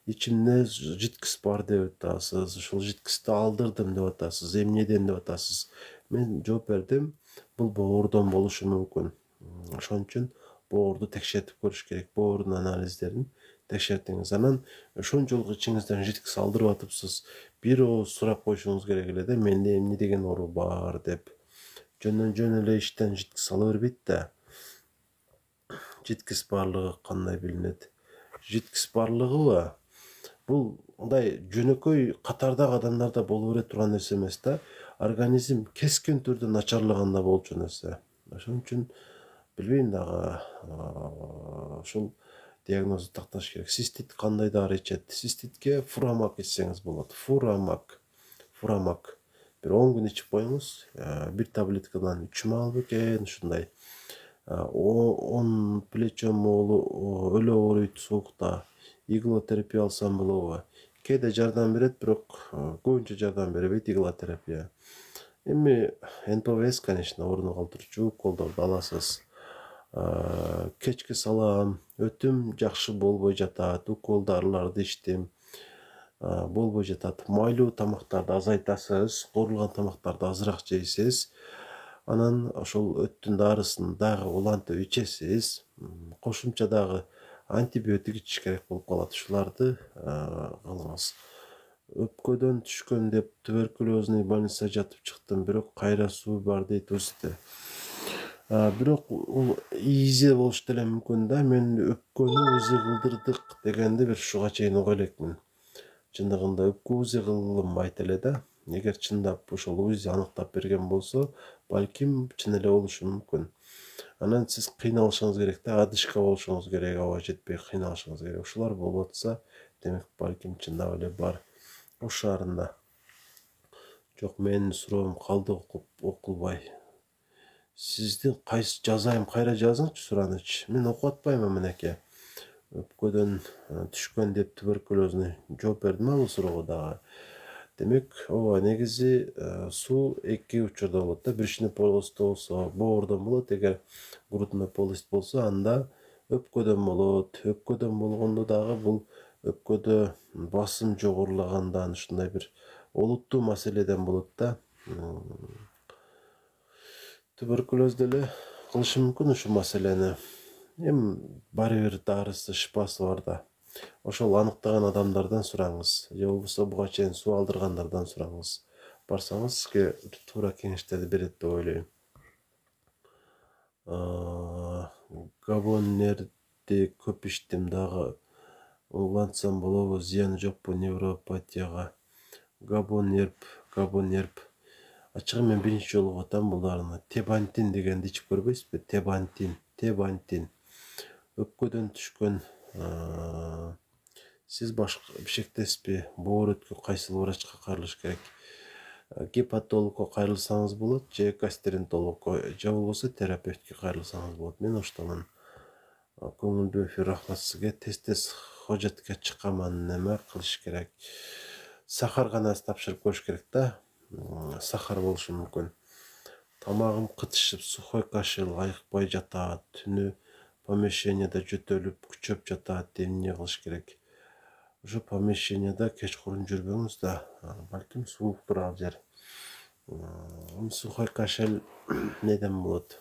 Ичимде жыткыс бар деп атасыз, ушул жыткысты алдырдым деп атасыз, эмнеден деп атасыз. Мен жооп бердим, бул боордон болушу мүмкүн. Ошон үчүн боорду текшертип көрүш керек, боордун анализдерин текшертиңиз. Анан ошончолук ичиңизден жыткыс алдырып атыпсыз, бир ооз сурап коюшуңуз керек эле да, менде эмне деген оору бар деп. Жөн эле иштен жыткыс ала бербейт да. Жыткыс барлыгы кандай билинет? Жыткыс барлыгыбы? Бул мындай жөнөкөй катардагы адамдарда боло бере турган нерсе эмес да. Организм кескен түрдө начарлаганда болчу нерсе. Ошон үчүн билбейм дагы, ушул диагнозду такташ керек. Цистит кандай дары ичет? Циститке фурамак ичсеңиз болот. Фурамак. Бир 10 күн ичип коюңуз. Бир таблеткадан 3 маал бекен, ушундай. Он плечом моолу өлө ооруйт суукта иглотерапия алсам болобу? Кээде жардам берет, бирок көбүнчө жардам бербейт иглотерапия. Эми НПВС, конечно, орун калтырчу уколдорду аласыз. Кечки салам, өтүм жакшы болбой жатат, укол дарыларды иштем болбой жатат. Майлуу тамактарды азайтасыз, коорулган тамактарды азыраак жейсиз. Анан ошол өттүн дарысын дагы улантып ичесиз. Кошумча дагы антибиотик ичиш керек болуп калат. Ушуларды кылыңыз. Өпкөдөн түшкөн деп туберкулезный больницага жатып чыктым, бирок кайра суу бар дейт УЗИде. Бирок ийизе болуш деле мүмкүн да. Мен өпкөнү УЗИ кылдырдык дегенди бир ушуга чейин уга элекмин. Чындыгында өпкө УЗИ кылынбайт эле да. Эгер чындап ошол УЗИ аныктап берген болсо, балким чын эле болушу мүмкүн. Анан сиз кыйналышыңыз керек да, адышка болушуңуз керек, аба жетпей кыйналышыңыз керек. Ушулар болуп атса, демек балким чындап эле бар. Ош шаарында. Жок, менин суроом калды окулбай. Сиздин кайсы жазайым, кайра жазыңчы сураныч. Мен окуп атпаймын мынеке. Өпкөдөн түшкөн деп туберкулезный жооп бердим бул суроого дагы. Демек, ооба негизи суу эки учурда болот да. Брюшный полость болсо боордон болот, эгер грудной полость болсо анда өпкөдөн болот. Өпкөдөн болгондо дагы бул өпкөдө басым жогорулагандан ушундай бир олуттуу маселеден болот да. Туберкулез деле кылышы мүмкүн ушул маселени. Эми баары бир дарысы, шыпасы бар да. Ошол аныктаган адамдардан сураңыз, же болбосо буга чейин суу алдыргандардан сураңыз. Барсаңыз сизге туура кеңештерди берет деп ойлойм. Габонерди көп иштем дагы улантсам болобу, зыяны жокпу невропатияга? Габонерп. Ачыгы мен биринчи жолу атам бул дарыны. Тебантин дегенди ичип көрбөйсүзбү? Тебантин. Өпкөдөн түшкөн сиз башка бишектесизби? Боор өткөн кайсыл врачка кайрылыш керек? Гепатологко кайрылсаңыз болот, же гастрентологко, же болбосо терапевтке кайрылсаңыз болот. Мен оштомун. Көңүлдүү эфир, рахмат сизге. Тез хожетке чыкканман, неме кылыш керек? Сахар канасы тапшырып көрүш керек да. Сахар болушу мүмкүн. Тамагым кытышып, сухой кашель, айыкпай жатат, түнү помещенияда жөтөлүп, күчөп жатат, эмне кылыш керек? Ошо помещенияда кечкурун жүрбөңүз да, балким сууктур ал жер. Сухой кашель неден болот?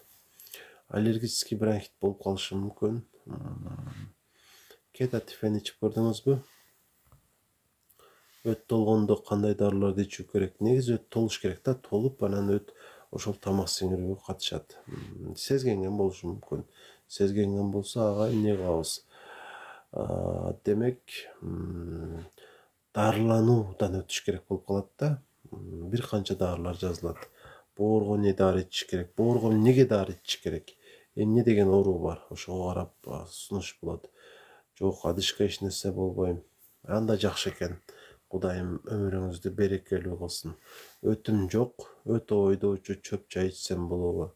Аллергический бронхит болуп калышы мүмкүн. Кетатифен ичип көрдүңүзбү? Өт толгондо кандай дарыларды ичүү керек? Негизи өт толуш керек да, толуп анан өт ошол тамак сиңирүүгө катышат. Сезгенген болушу мүмкүн. Сезгенген болсо ага эмне кылабыз? Демек, дарылануудан өтүш керек болуп калат да. Бир канча дарылар жазылат. Боорго эмне дары ичиш керек? Боорго эмнеге дары ичиш керек? Эмне деген оору бар? Ошого карап сунуш болот. Жок, адышка эч нерсе болбойм. Анда жакшы экен. Кудайым өмүрүңүздү берекелүү кылсын. Өтүм жок, өт ойдоочу чөп чай ичсем болобу?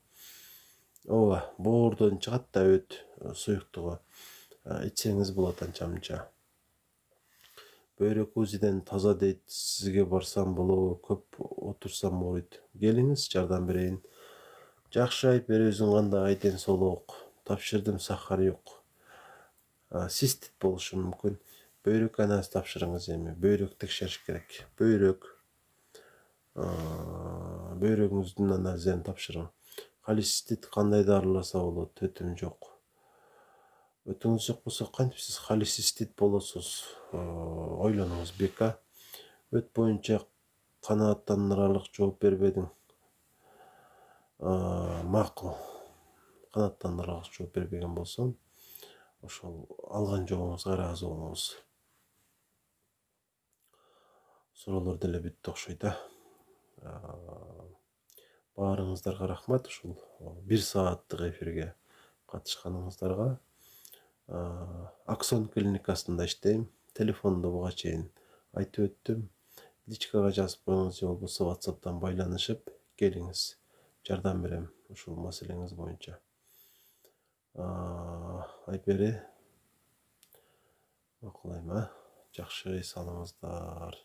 Ооба, боордон чыгат да өт суюктугу. Ичсеңиз болот анча-мынча. Бөйрөк УЗИден таза дейт, сизге барсам болобу? Көп отурсам ооруйт. Келиңиз, жардам берейин. Жакшы айып берүүсүң, кандай ден соолук. Тапшырдым, сахар жок. Цистит болушу мүмкүн. Бөйрөк анасы тапшырыңыз эми. Бөйрөк текшериш керек. Бөйрөгүңүздүн анализин тапшырың. Холецистит кандай дарыласа болот? Өтүм жок. Өтүңүз жок болсо кантип сиз холецистит болосуз? Ойлонуңуз бека. Өт боюнча канааттандырарлык жооп бербедиң. Макул. Канааттандырарлык жооп бербеген болсоң, ошол алган жообуңузга ыраазы болуңуз. Суроолор деле бүттү окшойт да. Баарыңыздарга рахмат ушул 1 сааттык эфирге катышканыңыздарга. Аксон клиникасында иштейм. Телефонду буга чейин айтып өттүм. Личкага жазып коюңуз, же болбосо WhatsApp'тан байланышып келиңиз. Жардам берем ушул маселеңиз боюнча. Айбери окулайм, жакшы эс алыңыздар.